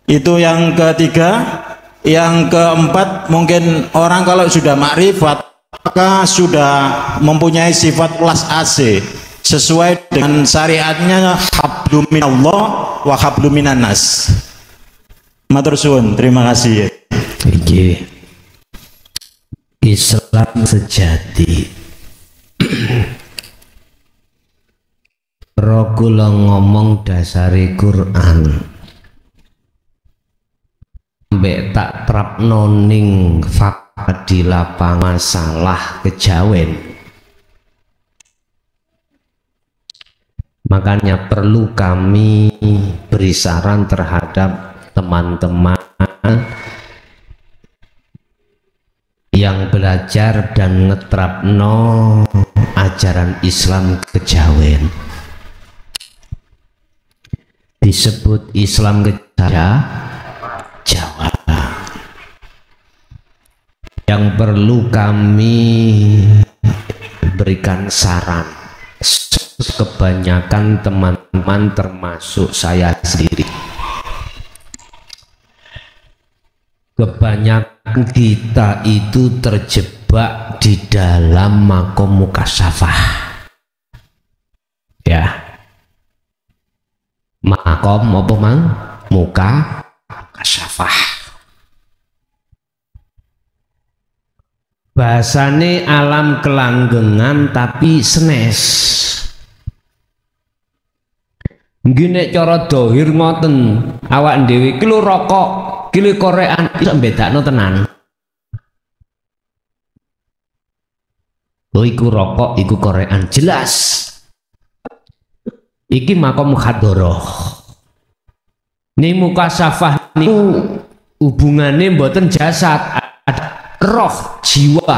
Itu yang ketiga. Yang keempat, mungkin orang kalau sudah makrifat maka sudah mempunyai sifat welas asih sesuai dengan syariatnya, hablum minallah wa hablum minan nas. Matur suwun, terima kasih. Islam sejati. Rokula ngomong dasari Quran. Mbek tak trapno ning fakta di lapangan masalah kejawen. Makanya perlu kami beri saran terhadap teman-teman yang belajar dan ngetrapno ajaran Islam kejawen. Disebut Islam kejawen Jawa. Yang perlu kami berikan saran, kebanyakan teman-teman termasuk saya sendiri, kebanyakan kita itu terjebak di dalam makom mukasyafah. Ya, makom apa mang? Mukasyafah. Bahasane alam kelanggengan tapi senes. Gini cara dohir ngoten, awak dhewe iki lho rokok, iki lho korean, iso mbedakno tenan. Oh iku rokok, iku korean, jelas. Iki makom mukhadharah. Ini mukasyafah niku hubungane mboten jasad, ada roh, jiwa.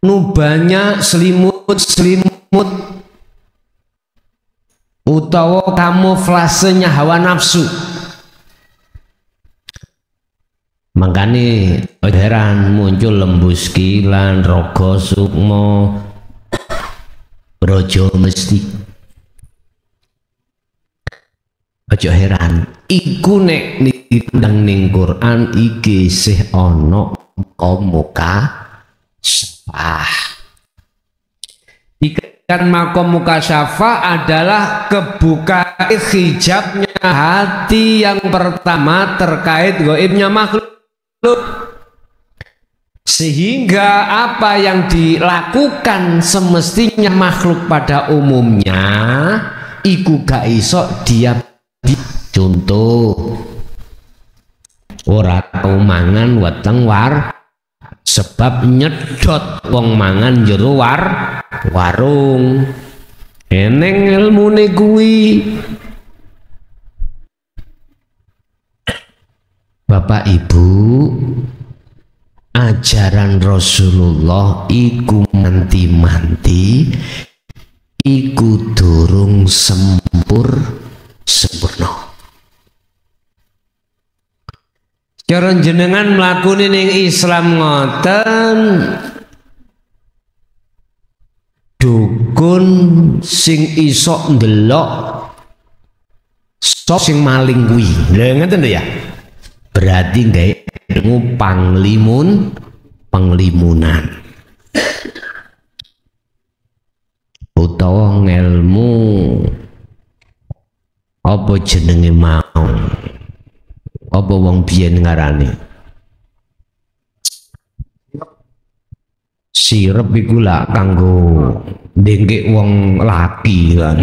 Nubanya selimut utawa kamuflasenya hawa nafsu. Makanya heran muncul Lembus Kilan, Rogo Sukmo, Brojo Mesti. Aja heran, iku nek ditendang ning Quran iki sih ana muka syafah. Ikan makom muka syafah adalah kebuka hijabnya hati yang pertama terkait gaibnya makhluk, sehingga apa yang dilakukan semestinya makhluk pada umumnya iku gak iso dia. Contoh, ora tau mangan weteng sebab nyedot wong mangan jero warung. Eneng ilmune kuwi. Bapak Ibu, ajaran Rasulullah iku manti-manti iku durung sempurna. Cara jenengan mlakune ning Islam ngoten, dukun sing iso ndelok sok sing maling kuwi. Lha ngeten lho ya. Berarti gawe ilmu panglimunan utawa ngelmu apa jenenge mau, apa wong biyen ngarani sirep iku lak kanggo ndengke wong laki kan.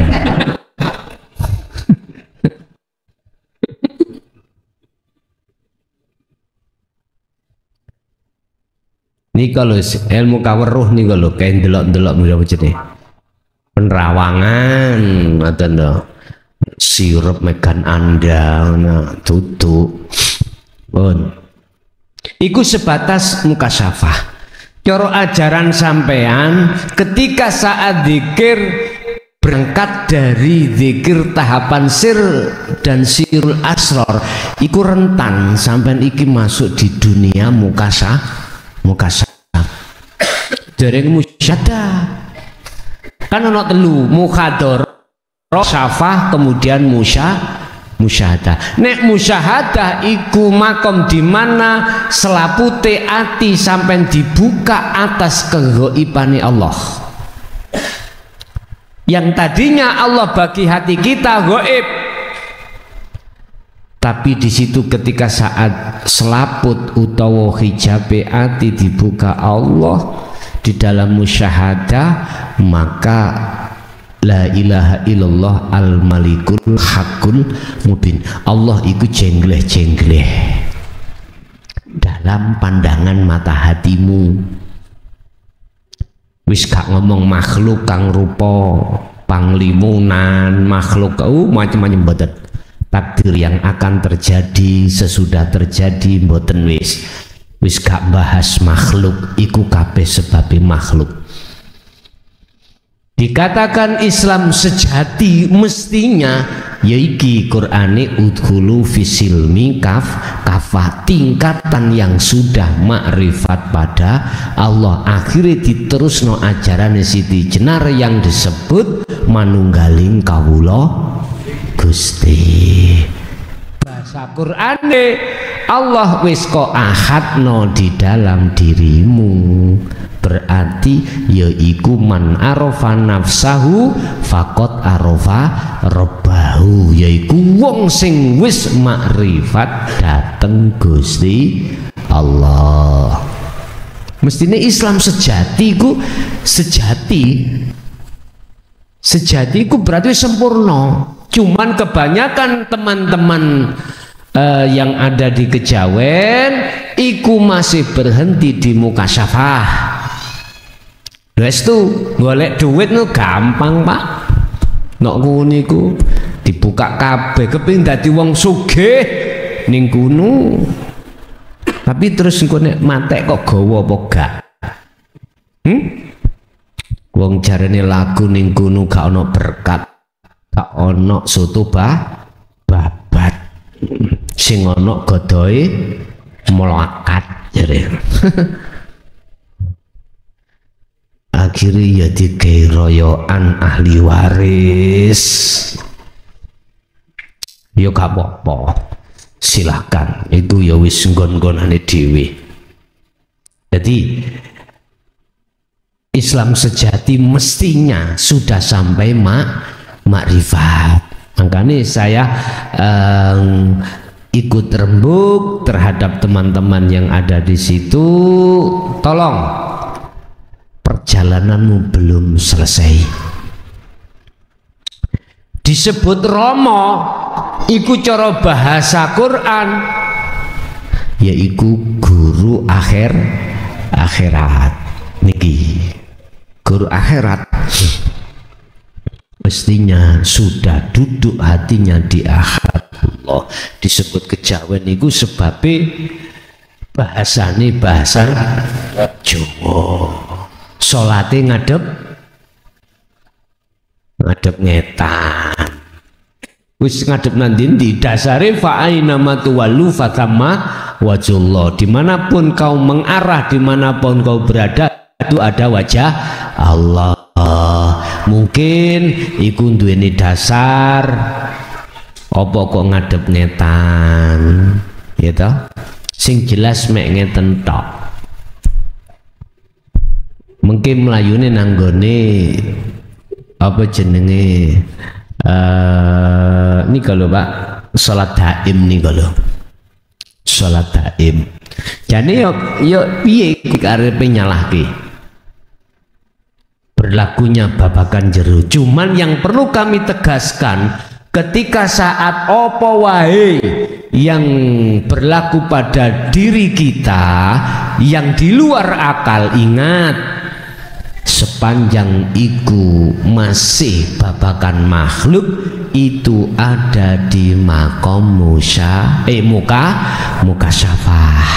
Ini kalau ilmu kaweruh nih kalau kayak delok-delok mirip jenenge penerawangan atau no sirup megan anda tutup pun iku sebatas mukasyafah. Coro ajaran sampean ketika saat zikir berangkat dari zikir tahapan sir dan sirul asror iku rentan sampean iki masuk di dunia mukasyafah dari musyadah kan ono telu mukhador syafah kemudian musyahadah. Nek musyahadah iku makom di mana selapute ati sampai dibuka atas kegaibane Allah yang tadinya Allah bagi hati kita gaib, tapi di situ ketika saat selaput utawa hijabe ati dibuka Allah di dalam musyahadah, maka la ilaha illallah al malikul hakul mubin. Allah itu jengleh-jengleh dalam pandangan mata hatimu. Wis gak ngomong makhluk kang rupa panglimunan makhluk macam-macam mboten. Takdir yang akan terjadi sesudah terjadi mboten wis gak bahas makhluk iku kabeh sebabe makhluk. Dikatakan Islam sejati mestinya yaiki Qur'ane udkhulu fisilmi kafah, tingkatan yang sudah makrifat pada Allah. Akhirnya diterusno ajaran Siti Jenar yang disebut manunggaling kawula Gusti. Bahasa Qur'ane Allah wis kok ahadno di dalam dirimu, berarti yaiku man arofa nafsahu fakot arofa robbahu, yaiku wong sing wis makrifat dateng Gusti Allah. Mestinya Islam sejati ku sejati ku berarti sempurna. Cuman kebanyakan teman-teman yang ada di Kejawen iku masih berhenti di mukasyafah. Wes tu golek duit nu gampang Pak. Nok ngene iku dibuka kabeh kepengin dadi wong sugih ning kono. Tapi terus engko nek matek kok gawa apa gak? Wong jarene lagu ning kono gak ono berkat, gak ono soto babat. Sing ono godohe melakat jare. Akhirnya ya dikeroyokan ahli waris. Ya gak apa-apa, silakan, itu ya wis nggon-ngonane dhewe. Jadi Islam sejati mestinya sudah sampai makrifat. Makanya saya ikut rembuk terhadap teman-teman yang ada di situ. Tolong, perjalananmu belum selesai. Disebut Romo iku cara bahasa Quran yaiku guru akhirat niki. Guru akhirat mestinya sudah duduk hatinya di akhirat. Allah. Disebut kejawen niku sebabe bahasane bahasa Jawa. Salate ngadep ngetan. Wis ngadep nandindi dasare fa aina matuwallu fatamma wajhullah. Dimanapun kau mengarah, dimanapun kau berada, itu ada wajah Allah. Mungkin iku duweni dasar apa kok ngadep ngetan, ya toh? Sing jelas mek ngeten tok. Mungkin melayune nanggone apa jenenge ini kalau Pak salat daim nih kalau salat daim. Jadi yo piye karepe nyalahke? Berlakunya babakan jero. Cuman yang perlu kami tegaskan, ketika saat opo wae yang berlaku pada diri kita yang di luar akal, ingat sepanjang iku masih babakan makhluk, itu ada di makom muka syafah.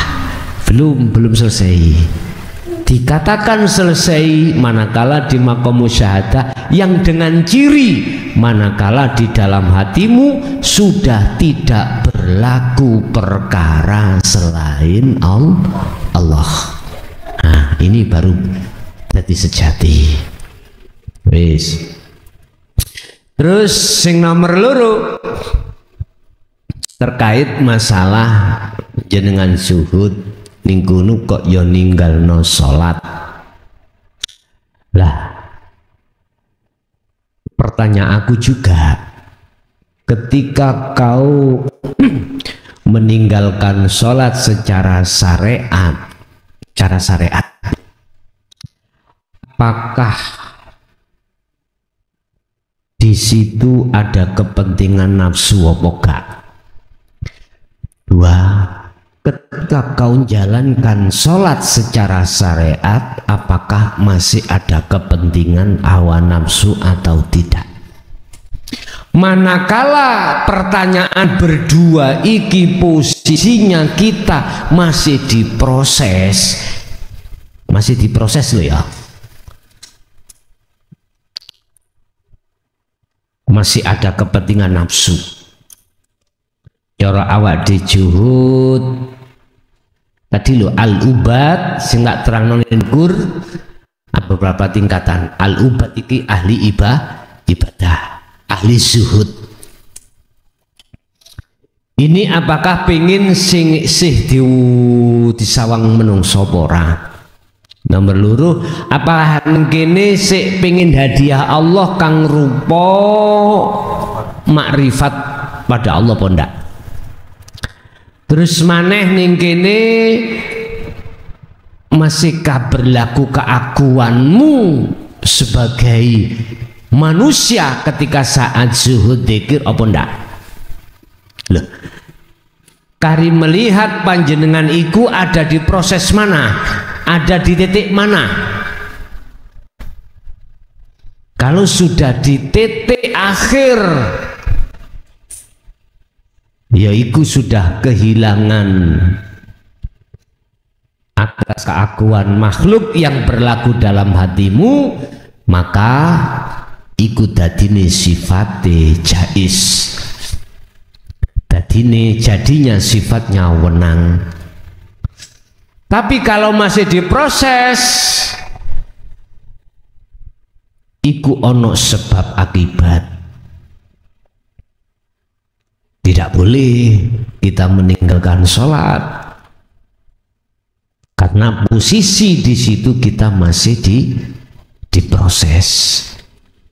Belum selesai. Dikatakan selesai manakala di makom musyahadah yang dengan ciri manakala di dalam hatimu sudah tidak berlaku perkara selain Allah. Nah, ini baru jadi sejati. Wis. Terus sing nomor loro terkait masalah jenengan zuhud ning kono kok ya ninggalno salat. Lah, pertanyaan aku juga, ketika kau meninggalkan salat secara syariat, apakah di situ ada kepentingan nafsu apa gak? Dua, ketika kau jalankan sholat secara syariat, apakah masih ada kepentingan hawa nafsu atau tidak? Manakala pertanyaan berdua iki posisinya kita masih diproses loh ya, masih ada kepentingan nafsu. Cara awak dijuhud tadi lo al-ubad sing gak terang nonin kur beberapa tingkatan. Al-ubad iki ahli ibadah, ahli zuhud. Ini apakah pengin sing disawang menungso ora? Nomor loro, apakah mengkene sik pengin hadiah Allah kang rupa makrifat pada Allah apa ndak? Terus maneh ning kene masihkah berlaku keakuanmu sebagai manusia ketika saat zuhud dzikir apa ndak? Loh, kari melihat panjenengan iku ada di proses mana? Ada di titik mana? Kalau sudah di titik akhir, yaitu sudah kehilangan atas keakuan makhluk yang berlaku dalam hatimu, maka ikut dadine sifate jais, dadine jadinya sifatnya wenang. Tapi kalau masih diproses, iku ono sebab akibat. Tidak boleh kita meninggalkan sholat karena posisi di situ kita masih diproses.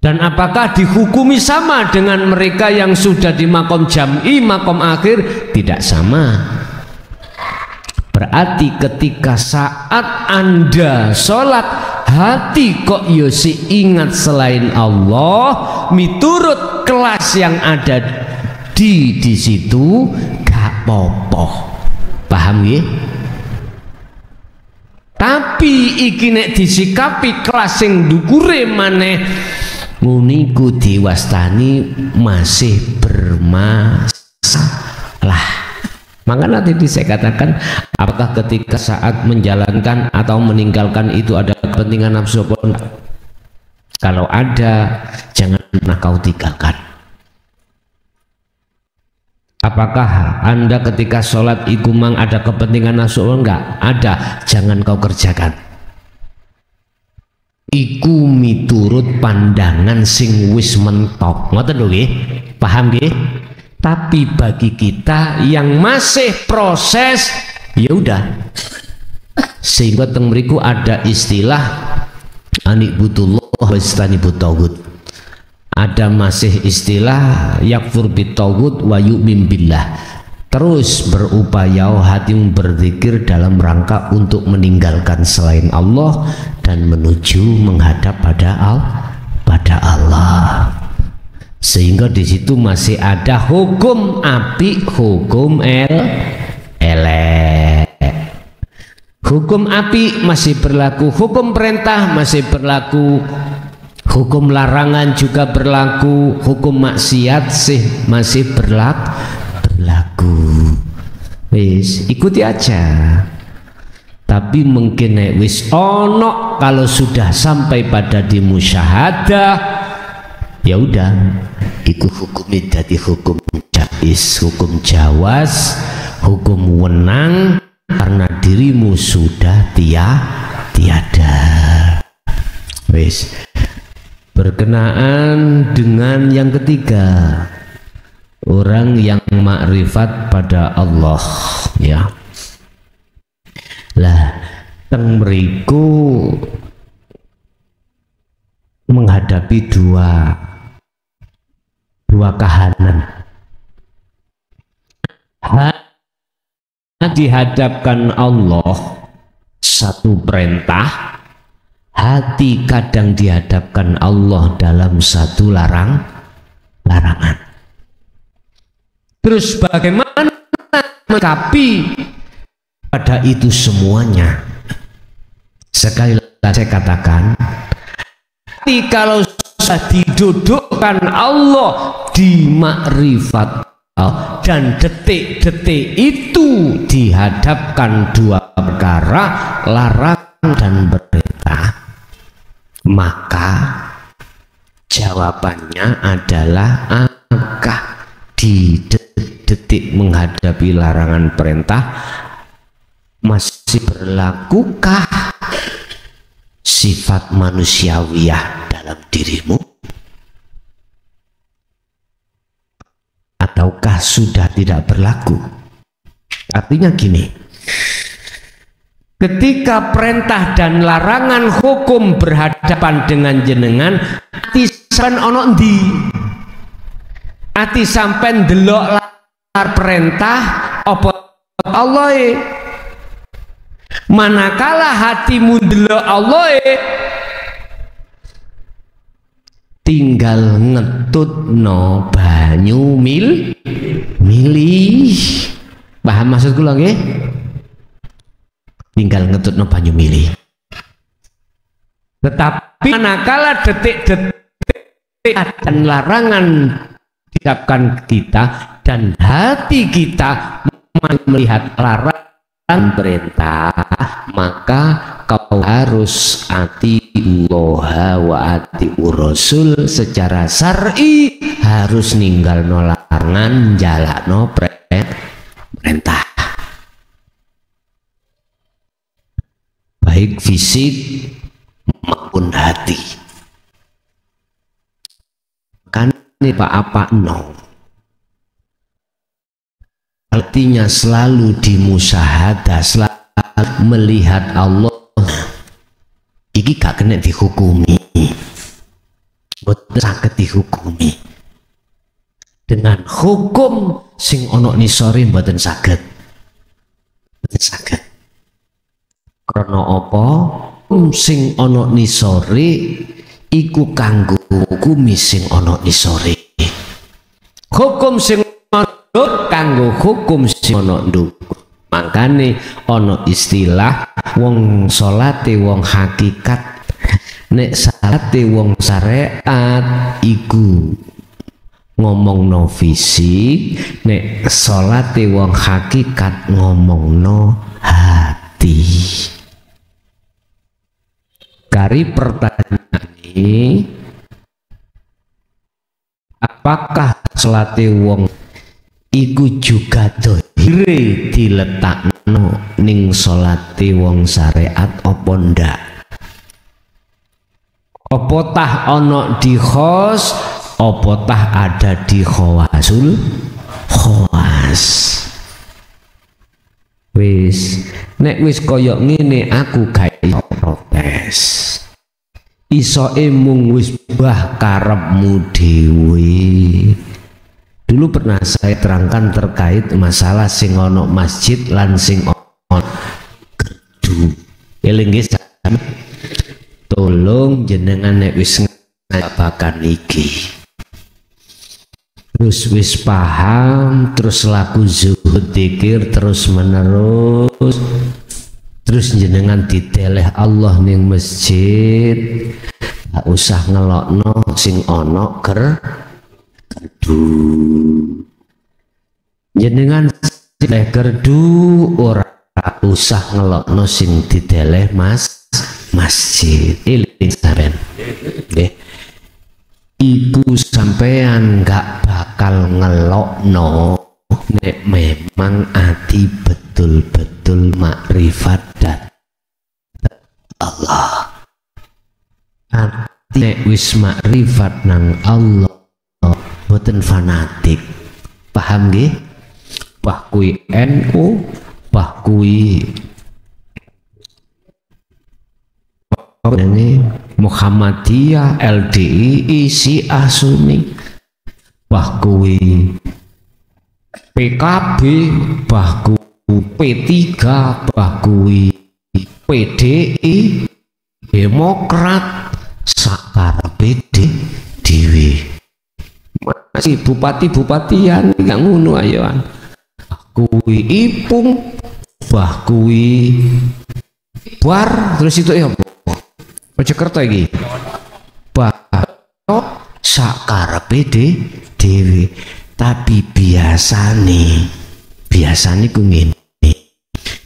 Dan apakah dihukumi sama dengan mereka yang sudah di makom jam'i, makom akhir? Tidak sama. Berarti ketika saat Anda sholat, hati kok yosi ingat selain Allah, miturut kelas yang ada di situ, gak popo. Paham ya? Tapi iki nek disikapi kelas yang dukure maneh, nguniku diwastani masih bermasalah. Lah, maka nanti saya katakan, apakah ketika saat menjalankan atau meninggalkan itu ada kepentingan nafsu? Kalau ada, jangan pernah kau tinggalkan. Apakah Anda ketika sholat iku mang ada kepentingan nafsu? Enggak ada, jangan kau kerjakan. Iku miturut pandangan sing wis mentok. Ngoten lho nggih, paham nggih? Tapi bagi kita yang masih proses, ya udah. Sehingga teng mriku ada istilah anikbutullah wastanibut tagut. Ada masih istilah yakfur bitagut wa yu'min billah. Terus berupaya hatimu berzikir dalam rangka untuk meninggalkan selain Allah dan menuju menghadap pada Allah. Sehingga di situ masih ada hukum api, hukum elek. Hukum api masih berlaku, hukum perintah masih berlaku, hukum larangan juga berlaku, hukum maksiat masih berlaku. Wis ikuti aja. Tapi mungkin wis ono kalau sudah sampai pada di musyahadah, ya udah, itu hukumnya jadi hukum jais, hukum jawas, hukum wenang, karena dirimu sudah tiada. Wis berkenaan dengan yang ketiga, orang yang makrifat pada Allah, ya. Lah teng mriku menghadapi dua kahanan. Dihadapkan Allah satu perintah, hati kadang dihadapkan Allah dalam satu larangan. Terus bagaimana menyikapi pada itu semuanya? Sekali lagi saya katakan, hati kalau sudah didudukkan Allah di makrifat dan detik-detik itu dihadapkan dua perkara, larangan dan perintah, maka jawabannya adalah apakah di detik-detik menghadapi larangan perintah masih berlakukah sifat manusiawiyah dalam dirimu, ataukah sudah tidak berlaku? Artinya gini, ketika perintah dan larangan hukum berhadapan dengan jenengan, ati sampean ono ndi? Ati sampean delok lar perintah apa Allah? Manakala hatimu delok Allah, tinggal ngetutno banyu milih. Paham maksud kula nggih? Tinggal ngetutno banyu milih. Tetapi manakala detik-detik dan larangan dihadapkan kita dan hati kita melihat larangan perintah, maka kau harus atiullah wa atiur rasul secara syar'i, harus ninggalno larangan, jalakno perintah, baik fisik maupun hati. Kan ini apa no, artinya selalu dimusyahadah, selalu melihat Allah. Iki gak kena dihukumi, boten saged dihukumi dengan hukum sing ono nisore, boten saged. Karena apa? Sing ono nisore iku kanggo hukumi sing ono nisore. Hukum sing kanggo hukum sing ono nduk. Makane ono istilah wong salate wong hakikat, nek salate wong syariat iku ngomongno fisik, nek salate wong hakikat ngomongno hati. Kari pertanyaan ini, apakah salate wong iku juga dohire diletakno ning salate wong syariat apa ndak? Apa tah ana di khos, apa tah ada di khawasul khawas? Wis nek wis koyok ngene aku gak iso protes. Isoke mung wis bah karepmu dhewe. Dulu pernah saya terangkan terkait masalah sing ono masjid lan sing ono gerdu. Eling nggih, tolong jenengan nek wis ngapakan iki. Terus wis paham, terus laku zuhud dzikir terus menerus. Terus jenengan diteleh Allah ning masjid, gak usah ngelokno sing ono gerdu. Jenengan diteleh gerdu ora usah ngelokno sing diteleh masjid. Iling sampean nggih. Iku sampean gak bakal ngelokno nek memang ati betul-betul makrifat dan Allah. Ati nek wis makrifat nang Allah boten fanatik. Paham nggih? Bah kuwi NU, bah kuwi ini Muhammadiyah, LDI, Syiah, Sunni, bah kuwi PKB, bah kuwi P3, bah kuwi PDI, Demokrat, sakarepe dhewe. Masih bupati-bupatian gak ngono ayoan. Kuwi Ipung, bah kuwi Bar, terus itu ya Mojokerto iki. Bah sakarepe dhewe. Tapi biasane ku ngene.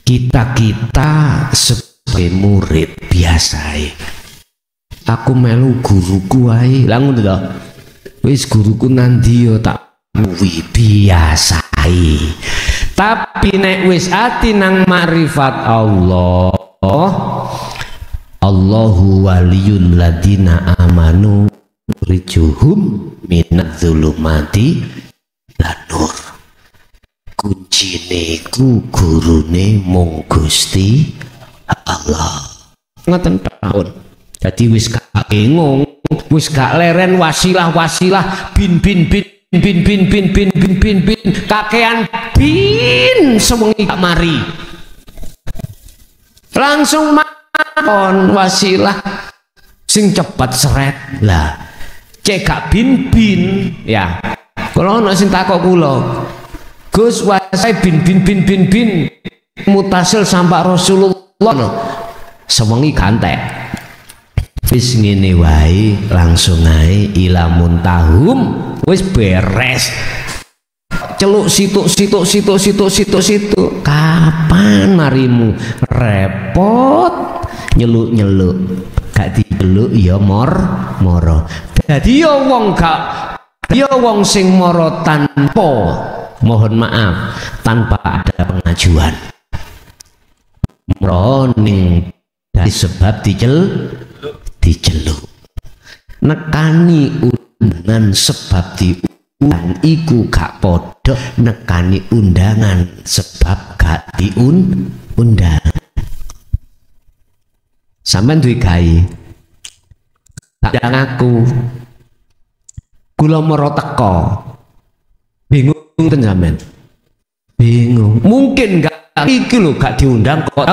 Kita sebagai murid biasae. Aku melu guruku wae. Lah ngono to. Wis guruku nandi yo tak muwi biasae. Tapi nek wis ati nang makrifat Allah, Allahu waliyul ladina amanu rijuhum minadz zulumati lanur. Kuncine ku gurune mung Gusti Allah. Ngoten tahun. Jadi wis gak bingung, wis gak leren wasilah bin kakean bin sewengi gak mari. Langsung makon wasilah sing cepat seret lah. Cek gak bin ya. Kalau ana sing takok kula, Gus wasai bin mutasil sampai Rasulullah sewengi gantek. Wis ngene wae langsung ae ila muntahum wis beres. Celuk situ kapan marimu repot nyeluk gak diceluk ya moro. Dadi ya wong sing moro tanpa mohon maaf tanpa ada pengajuan. Mroning dari sebab diceluk. Nekani undangan sebab diundang iku gak podo nekani undangan sebab gak diundang. Sampeyan duwe gawe tak ngaku kula mara teko bingung ten sampean. Bingung. Mungkin gak iki lho gak diundang kok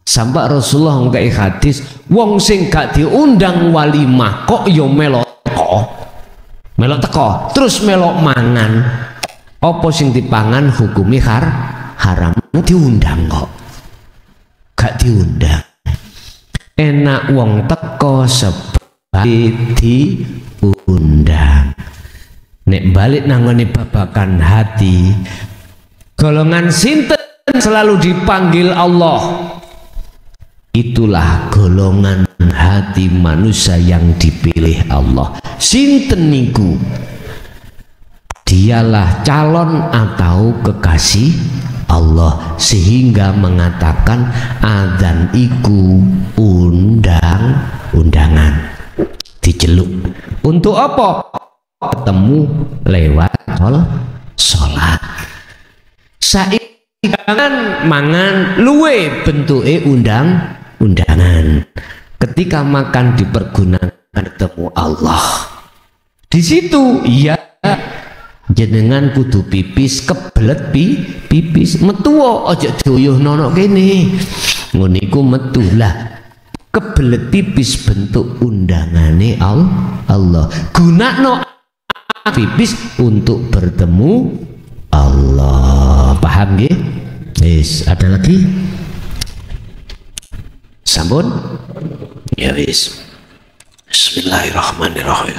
sampai Rasulullah ngkai hadis wong sing gak diundang walimah kok yo melok teko terus melok mangan apa sing dipangan hukumi haram diundang kok gak diundang. Enak wong teko sebab diundang. Nek balik nangone babakan hati, golongan sinten selalu dipanggil Allah. Itulah golongan hati manusia yang dipilih Allah. Sinten niku? Dialah calon atau kekasih Allah, sehingga mengatakan adzan iku undangan diceluk. Untuk apa? Ketemu lewat sholat. Saiki mangan luwe bentuke undangan. Ketika makan dipergunakan ketemu Allah. Di situ ya jenengan kudu pipis kebelet pipis metu aja doyuh nono kene. Ngono iku metu lah. Kebelet pipis bentuk undangane Allah. Gunakno pipis untuk bertemu Allah. Paham nggih? Wis, ada lagi? Sampun? Ya wis. Bismillahirrahmanirrahim.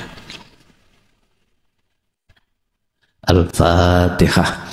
Al-Fatihah.